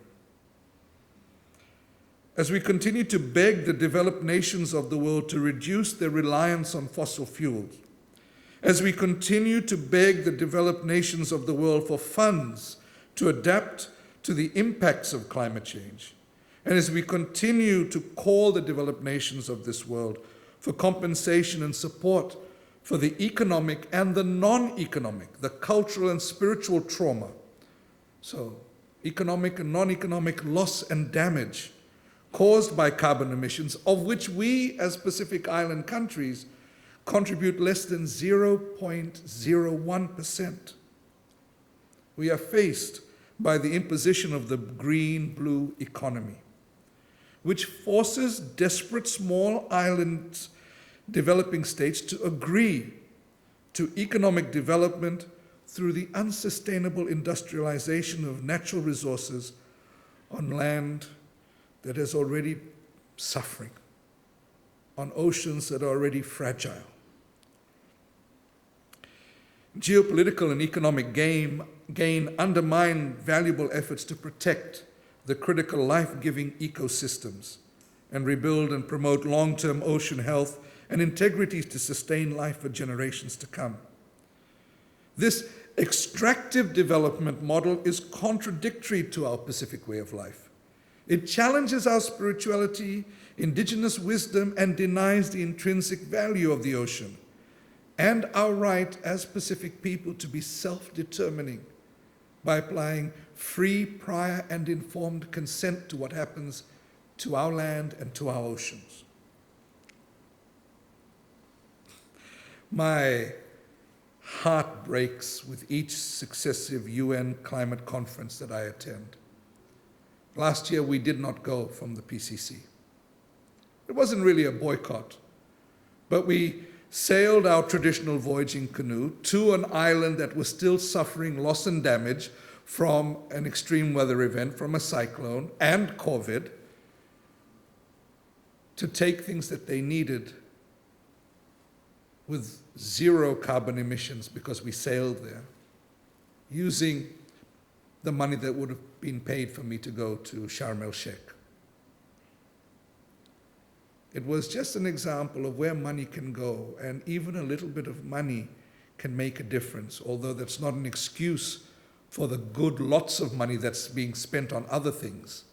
As we continue to beg the developed nations of the world to reduce their reliance on fossil fuels, as we continue to beg the developed nations of the world for funds to adapt to the impacts of climate change, and as we continue to call the developed nations of this world for compensation and support for the economic and the non-economic, the cultural and spiritual trauma, so economic and non-economic loss and damage caused by carbon emissions, of which we as Pacific Island countries contribute less than 0.01%. We are faced by the imposition of the green-blue economy, which forces desperate small island developing states to agree to economic development through the unsustainable industrialization of natural resources on land that is already suffering, on oceans that are already fragile. Geopolitical and economic gain undermine valuable efforts to protect the critical life-giving ecosystems and rebuild and promote long-term ocean health and integrity to sustain life for generations to come. This extractive development model is contradictory to our Pacific way of life. It challenges our spirituality, indigenous wisdom, and denies the intrinsic value of the ocean and our right as Pacific people to be self-determining by applying free, prior, and informed consent to what happens to our land and to our oceans. My heart breaks with each successive UN climate conference that I attend. Last year, we did not go from the PCC. It wasn't really a boycott, but we sailed our traditional voyaging canoe to an island that was still suffering loss and damage from an extreme weather event, from a cyclone and COVID, to take things that they needed with zero carbon emissions because we sailed there, using the money that would have been paid for me to go to Sharm el-Sheikh. It was just an example of where money can go, and even a little bit of money can make a difference, although that's not an excuse for the good lots of money that's being spent on other things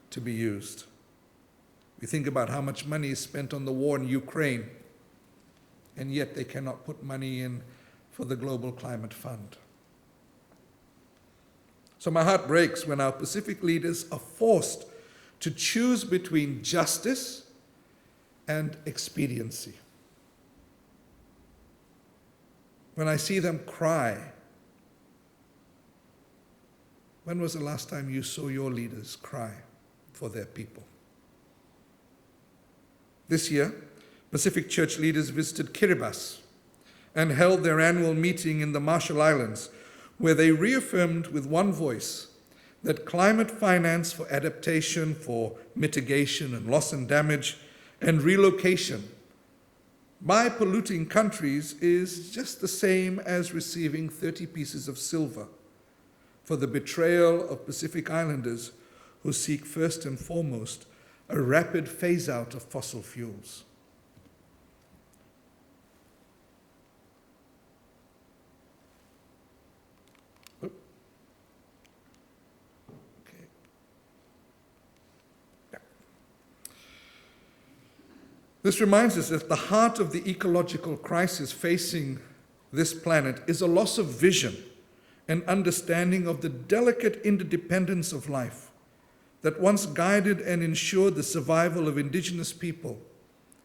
to be used. We think about how much money is spent on the war in Ukraine, and yet they cannot put money in for the Global Climate Fund. So my heart breaks when our Pacific leaders are forced to choose between justice and expediency. When I see them cry, when was the last time you saw your leaders cry for their people? This year, Pacific Church leaders visited Kiribati and held their annual meeting in the Marshall Islands, where they reaffirmed with one voice that climate finance for adaptation, for mitigation and loss and damage, and relocation by polluting countries is just the same as receiving 30 pieces of silver for the betrayal of Pacific Islanders who seek first and foremost a rapid phase-out of fossil fuels. This reminds us that the heart of the ecological crisis facing this planet is a loss of vision and understanding of the delicate interdependence of life that once guided and ensured the survival of indigenous people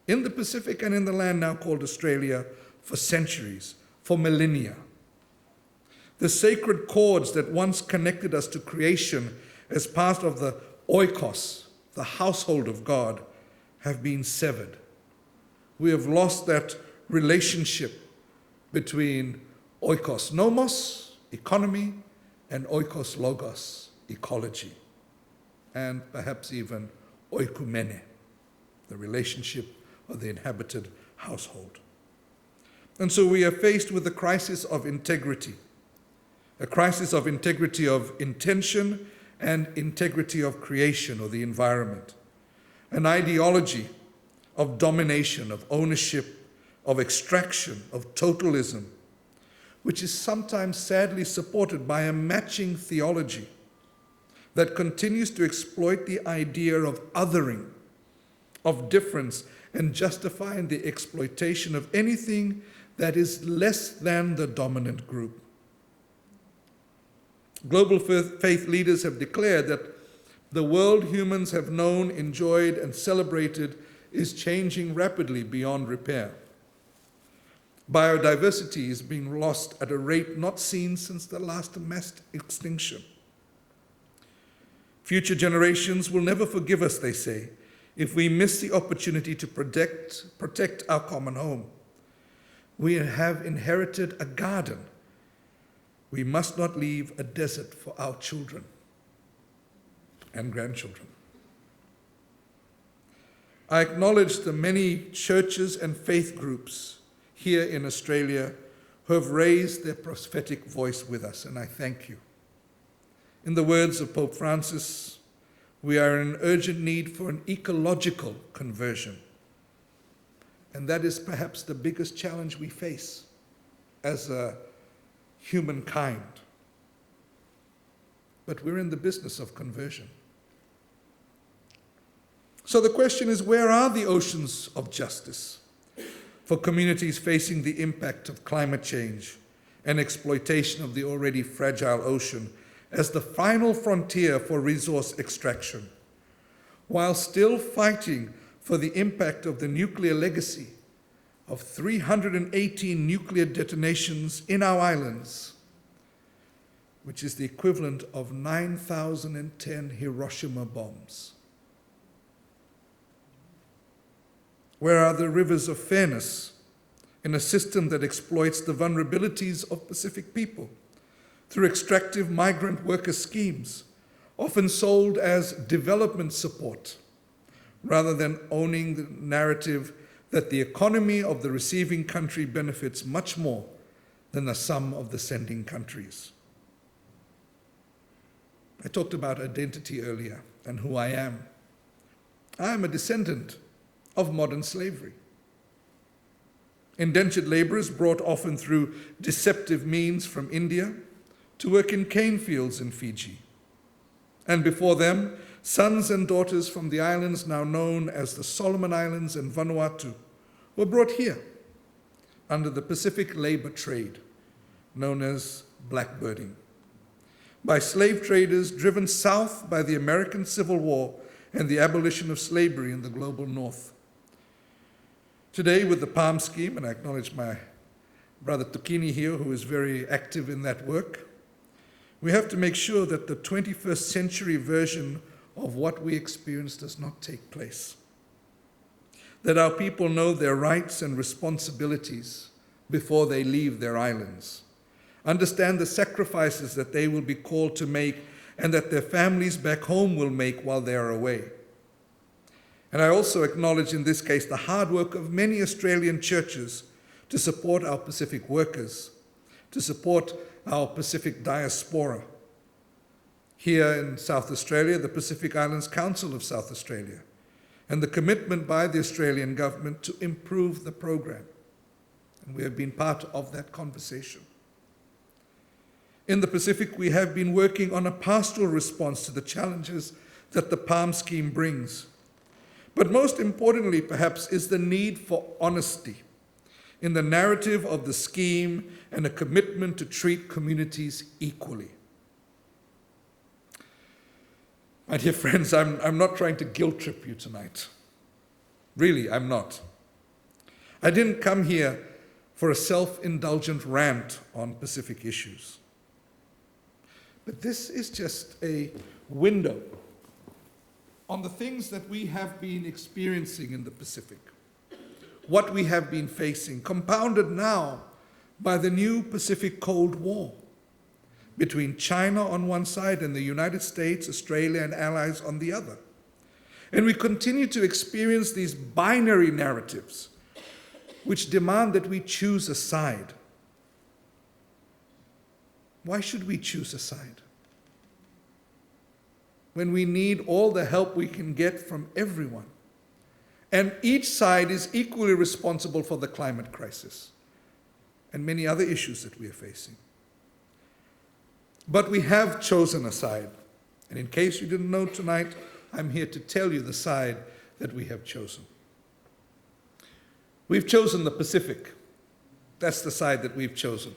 in the Pacific and in the land now called Australia for centuries, for millennia. The sacred cords that once connected us to creation as part of the oikos, the household of God, have been severed. We have lost that relationship between oikos nomos, economy, and oikos logos, ecology, and perhaps even oikumene, the relationship of the inhabited household. And so we are faced with a crisis of integrity, a crisis of integrity of intention and integrity of creation or the environment, an ideology of domination, of ownership, of extraction, of totalism, which is sometimes sadly supported by a matching theology that continues to exploit the idea of othering, of difference, and justifying the exploitation of anything that is less than the dominant group. Global faith leaders have declared that the world humans have known, enjoyed, and celebrated is changing rapidly beyond repair. Biodiversity is being lost at a rate not seen since the last mass extinction. Future generations will never forgive us, they say, if we miss the opportunity to protect our common home. We have inherited a garden. We must not leave a desert for our children and grandchildren. I acknowledge the many churches and faith groups here in Australia who have raised their prophetic voice with us, and I thank you. In the words of Pope Francis, we are in urgent need for an ecological conversion. And that is perhaps the biggest challenge we face as a humankind. But we're in the business of conversion. So the question is, where are the oceans of justice? for communities facing the impact of climate change and exploitation of the already fragile ocean as the final frontier for resource extraction, while still fighting for the impact of the nuclear legacy of 318 nuclear detonations in our islands, which is the equivalent of 9,010 Hiroshima bombs. Where are the rivers of fairness in a system that exploits the vulnerabilities of Pacific people through extractive migrant worker schemes, often sold as development support, rather than owning the narrative that the economy of the receiving country benefits much more than the sum of the sending countries? I talked about identity earlier and who I am. I am a descendant of modern slavery. Indentured laborers brought often through deceptive means from India to work in cane fields in Fiji. And before them, sons and daughters from the islands now known as the Solomon Islands and Vanuatu were brought here under the Pacific labor trade, known as blackbirding, by slave traders driven south by the American Civil War and the abolition of slavery in the global north. Today, with the Palm Scheme, and I acknowledge my brother Tukini here, who is very active in that work, we have to make sure that the 21st century version of what we experience does not take place. That our people know their rights and responsibilities before they leave their islands, understand the sacrifices that they will be called to make and that their families back home will make while they are away. And I also acknowledge in this case the hard work of many Australian churches to support our Pacific workers, to support our Pacific diaspora. Here in South Australia, the Pacific Islands Council of South Australia, and the commitment by the Australian government to improve the program. And we have been part of that conversation. In the Pacific, we have been working on a pastoral response to the challenges that the Palm Scheme brings. But most importantly, perhaps, is the need for honesty in the narrative of the scheme and a commitment to treat communities equally. My dear friends, I'm not trying to guilt trip you tonight. Really, I'm not. I didn't come here for a self-indulgent rant on Pacific issues. But this is just a window on the things that we have been experiencing in the Pacific, what we have been facing, compounded now by the new Pacific Cold War between China on one side and the United States, Australia, and allies on the other. And we continue to experience these binary narratives which demand that we choose a side. Why should we choose a side when we need all the help we can get from everyone? And each side is equally responsible for the climate crisis and many other issues that we are facing. But we have chosen a side. And in case you didn't know tonight, I'm here to tell you the side that we have chosen. We've chosen the Pacific. That's the side that we've chosen.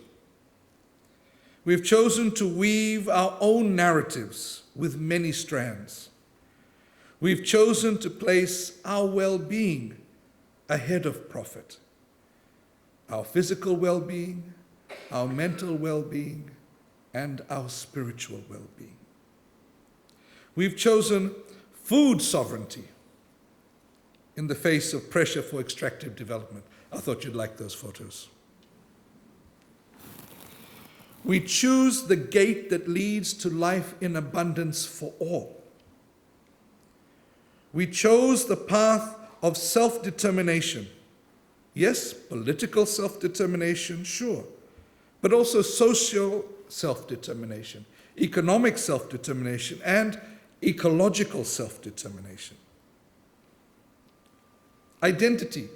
We've chosen to weave our own narratives with many strands. We've chosen to place our well-being ahead of profit. Our physical well-being, our mental well-being, and our spiritual well-being. We've chosen food sovereignty in the face of pressure for extractive development. I thought you'd like those photos. We choose the gate that leads to life in abundance for all. We chose the path of self-determination. Yes, political self-determination, sure, but also social self-determination, economic self-determination, and ecological self-determination. Identity,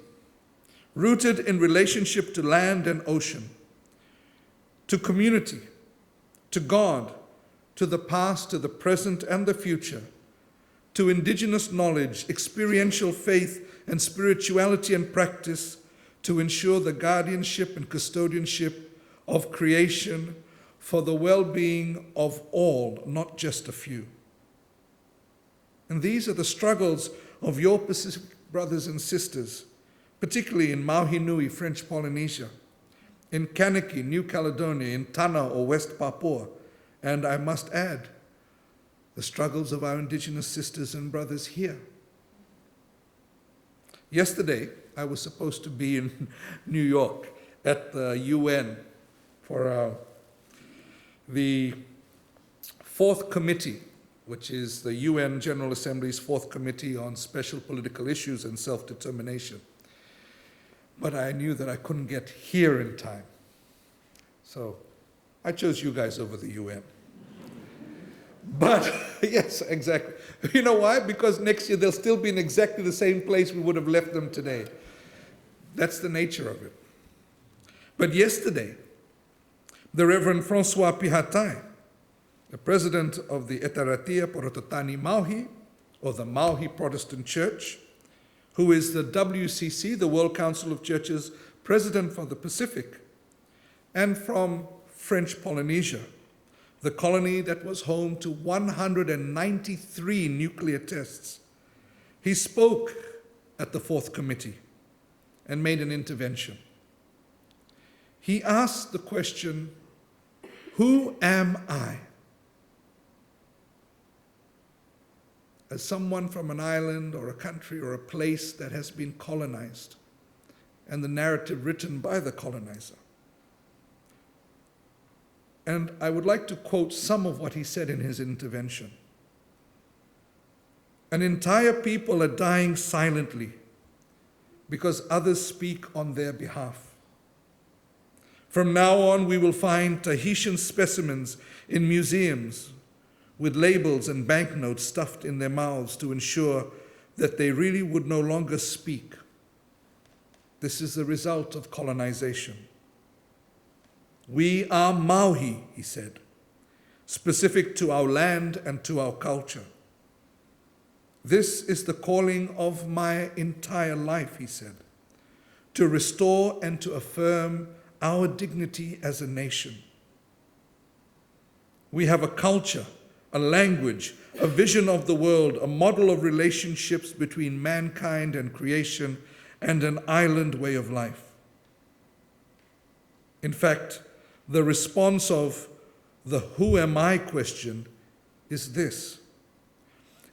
rooted in relationship to land and ocean, to community, to God, to the past, to the present, and the future, to indigenous knowledge, experiential faith, and spirituality and practice, to ensure the guardianship and custodianship of creation for the well-being of all, not just a few. And these are the struggles of your Pacific brothers and sisters, particularly in Maui Nui, French Polynesia, in Kaniki, New Caledonia, in Tana or West Papua, and I must add, the struggles of our indigenous sisters and brothers here. Yesterday, I was supposed to be in New York at the UN for the fourth committee, which is the UN General Assembly's fourth committee on special political issues and self-determination. But I knew that I couldn't get here in time. So I chose you guys over the UN. But, yes, exactly. You know why? Because next year they'll still be in exactly the same place we would have left them today. That's the nature of it. But yesterday, the Reverend Francois Pihatai, the president of the Etaratia Porototani Maui, or the Maui Protestant Church, who is the WCC, the World Council of Churches, president for the Pacific, and from French Polynesia, the colony that was home to 193 nuclear tests. He spoke at the fourth committee and made an intervention. He asked the question, who am I? As someone from an island or a country or a place that has been colonized, and the narrative written by the colonizer. And I would like to quote some of what he said in his intervention. An entire people are dying silently because others speak on their behalf. From now on, we will find Tahitian specimens in museums with labels and banknotes stuffed in their mouths to ensure that they really would no longer speak. This is the result of colonization. We are Maui, he said, specific to our land and to our culture. This is the calling of my entire life, he said, to restore and to affirm our dignity as a nation. We have a culture, a language, a vision of the world, a model of relationships between mankind and creation, and an island way of life. In fact, the response of the who am I question is this.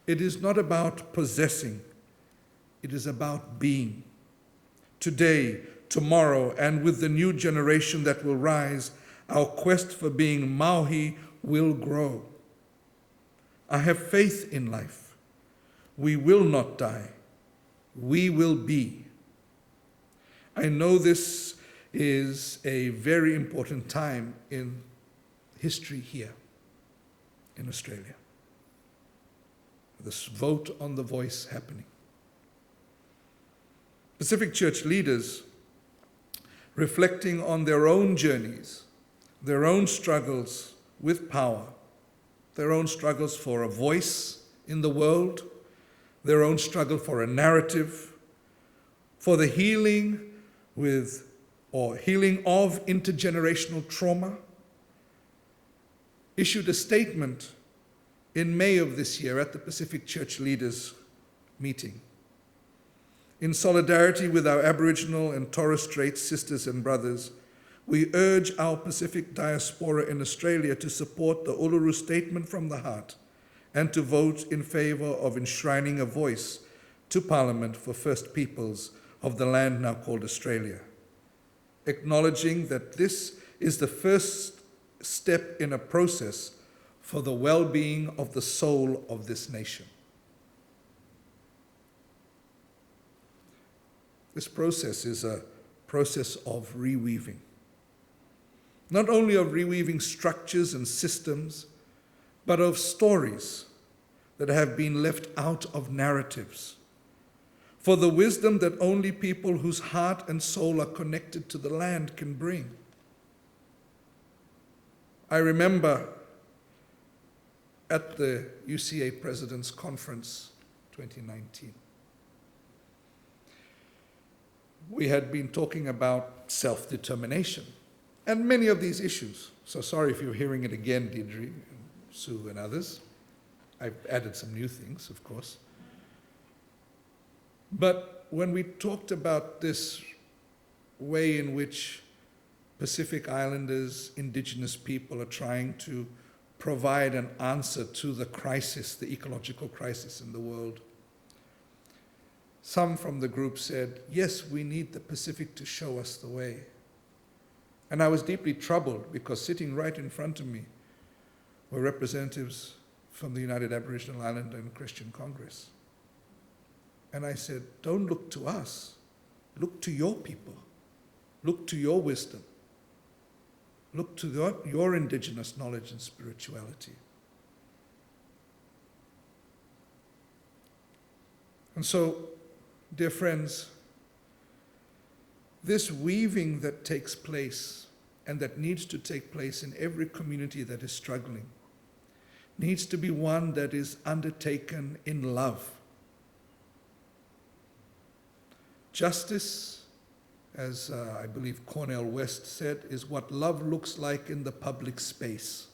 It is not about possessing, it is about being. Today, tomorrow, and with the new generation that will rise, our quest for being Maui will grow. I have faith in life. We will not die. We will be. I know this is a very important time in history here in Australia. This vote on the voice happening. Pacific Church leaders reflecting on their own journeys, their own struggles with power, their own struggles for a voice in the world, their own struggle for a narrative, for the healing of intergenerational trauma, issued a statement in May of this year at the Pacific Church Leaders meeting. In solidarity with our Aboriginal and Torres Strait sisters and brothers, we urge our Pacific diaspora in Australia to support the Uluru Statement from the Heart and to vote in favour of enshrining a voice to Parliament for First Peoples of the land now called Australia, acknowledging that this is the first step in a process for the well-being of the soul of this nation. This process is a process of reweaving. Not only of reweaving structures and systems, but of stories that have been left out of narratives. For the wisdom that only people whose heart and soul are connected to the land can bring. I remember at the UCA President's Conference 2019, we had been talking about self-determination and many of these issues. So sorry if you're hearing it again, Deidre, Sue, and others. I've added some new things, of course. But when we talked about this way in which Pacific Islanders, indigenous people are trying to provide an answer to the crisis, the ecological crisis in the world, some from the group said, yes, we need the Pacific to show us the way. And I was deeply troubled because sitting right in front of me were representatives from the United Aboriginal Islander and Christian Congress. And I said, don't look to us, look to your people, look to your wisdom, look to your indigenous knowledge and spirituality. And so, dear friends, this weaving that takes place and that needs to take place in every community that is struggling needs to be one that is undertaken in love. Justice, as I believe Cornel West said, is what love looks like in the public space.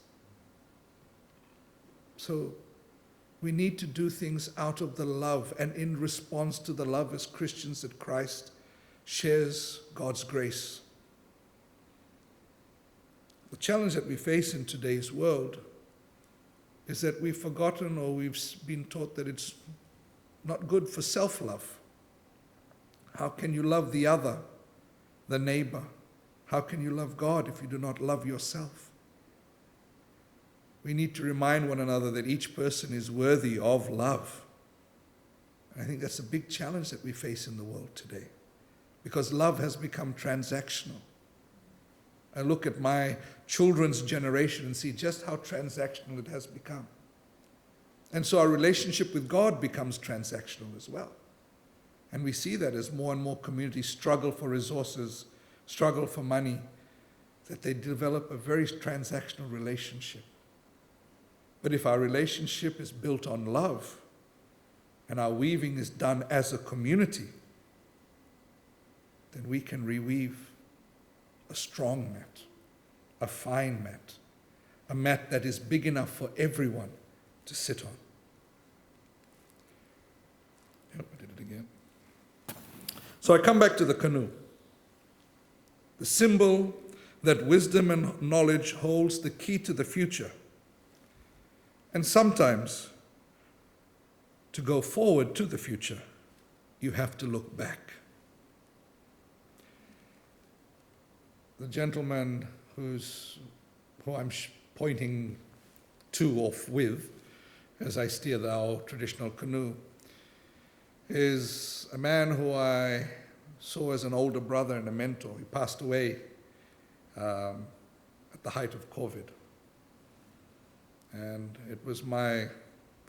So we need to do things out of the love and in response to the love as Christians that Christ shares God's grace. The challenge that we face in today's world is that we've forgotten or we've been taught that it's not good for self-love. How can you love the other, the neighbor? How can you love God if you do not love yourself? We need to remind one another that each person is worthy of love. And I think that's a big challenge that we face in the world today, because love has become transactional. I look at my children's generation and see just how transactional it has become. And so our relationship with God becomes transactional as well. And we see that as more and more communities struggle for resources, struggle for money, that they develop a very transactional relationship. But if our relationship is built on love and our weaving is done as a community, then we can reweave a strong mat, a fine mat, a mat that is big enough for everyone to sit on. Yep, I did it again. So I come back to the canoe, the symbol that wisdom and knowledge holds the key to the future. And sometimes, to go forward to the future, you have to look back. The gentleman who I'm pointing to or with as I steer our traditional canoe is a man who I saw as an older brother and a mentor. He passed away at the height of COVID. And it was my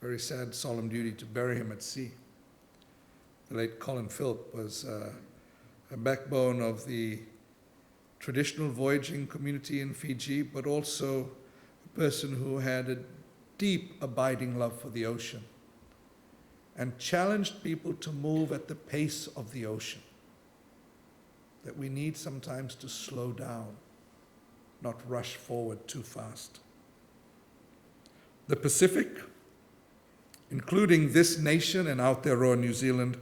very sad, solemn duty to bury him at sea. The late Colin Philp was a backbone of the traditional voyaging community in Fiji, but also a person who had a deep, abiding love for the ocean and challenged people to move at the pace of the ocean, that we need sometimes to slow down, not rush forward too fast. The Pacific, including this nation and Aotearoa, New Zealand,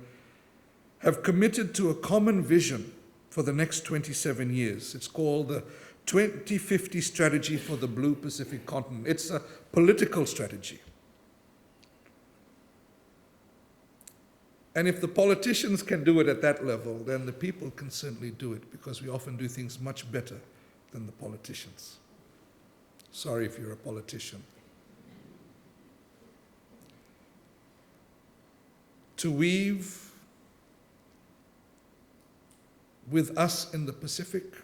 have committed to a common vision for the next 27 years. It's called the 2050 Strategy for the Blue Pacific Continent. It's a political strategy. And if the politicians can do it at that level, then the people can certainly do it, because we often do things much better than the politicians. Sorry if you're a politician. To weave with us in the Pacific,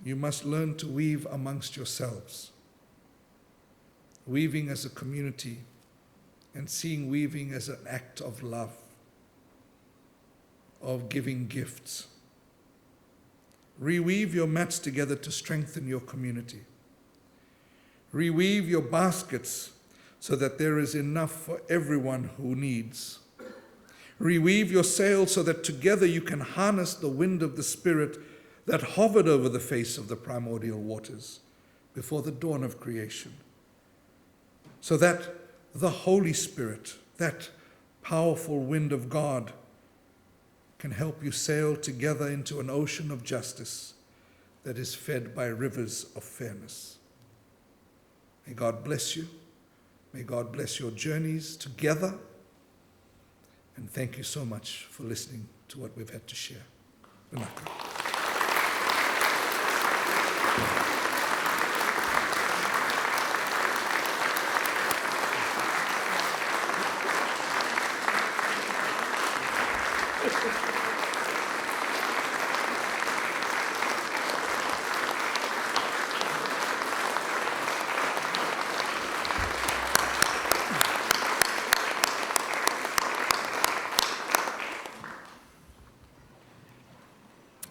you must learn to weave amongst yourselves. Weaving as a community and seeing weaving as an act of love, of giving gifts. Reweave your mats together to strengthen your community. Reweave your baskets so that there is enough for everyone who needs. Reweave your sails so that together you can harness the wind of the Spirit that hovered over the face of the primordial waters before the dawn of creation. So that the Holy Spirit, that powerful wind of God, can help you sail together into an ocean of justice that is fed by rivers of fairness. May God bless you. May God bless your journeys together. And thank you so much for listening to what we've had to share. Banaka.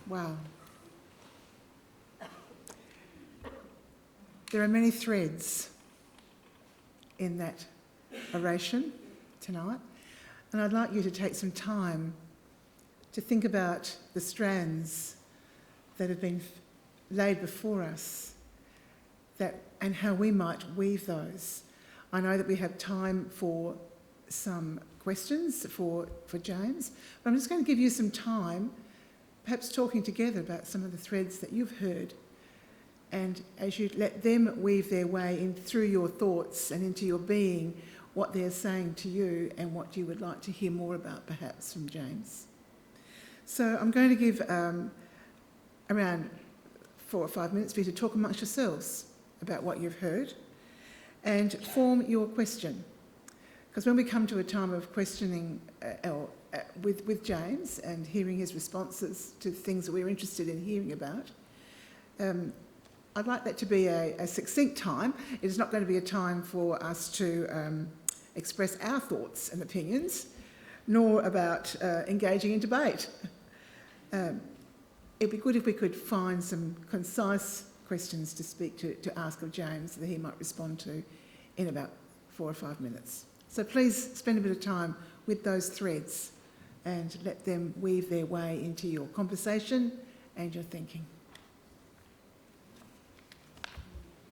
Wow. There are many threads in that oration tonight, and I'd like you to take some time to think about the strands that have been laid before us and how we might weave those. I know that we have time for some questions for James, but I'm just going to give you some time, perhaps talking together about some of the threads that you've heard, and as you let them weave their way in through your thoughts and into your being, what they're saying to you and what you would like to hear more about perhaps from James. So I'm going to give around 4 or 5 minutes for you to talk amongst yourselves about what you've heard and form your question. Because when we come to a time of questioning with James and hearing his responses to things that we're interested in hearing about, I'd like that to be a succinct time. It is not going to be a time for us to express our thoughts and opinions, nor about engaging in debate. It'd be good if we could find some concise questions to speak to ask of James that he might respond to in about 4 or 5 minutes. So please spend a bit of time with those threads and let them weave their way into your conversation and your thinking.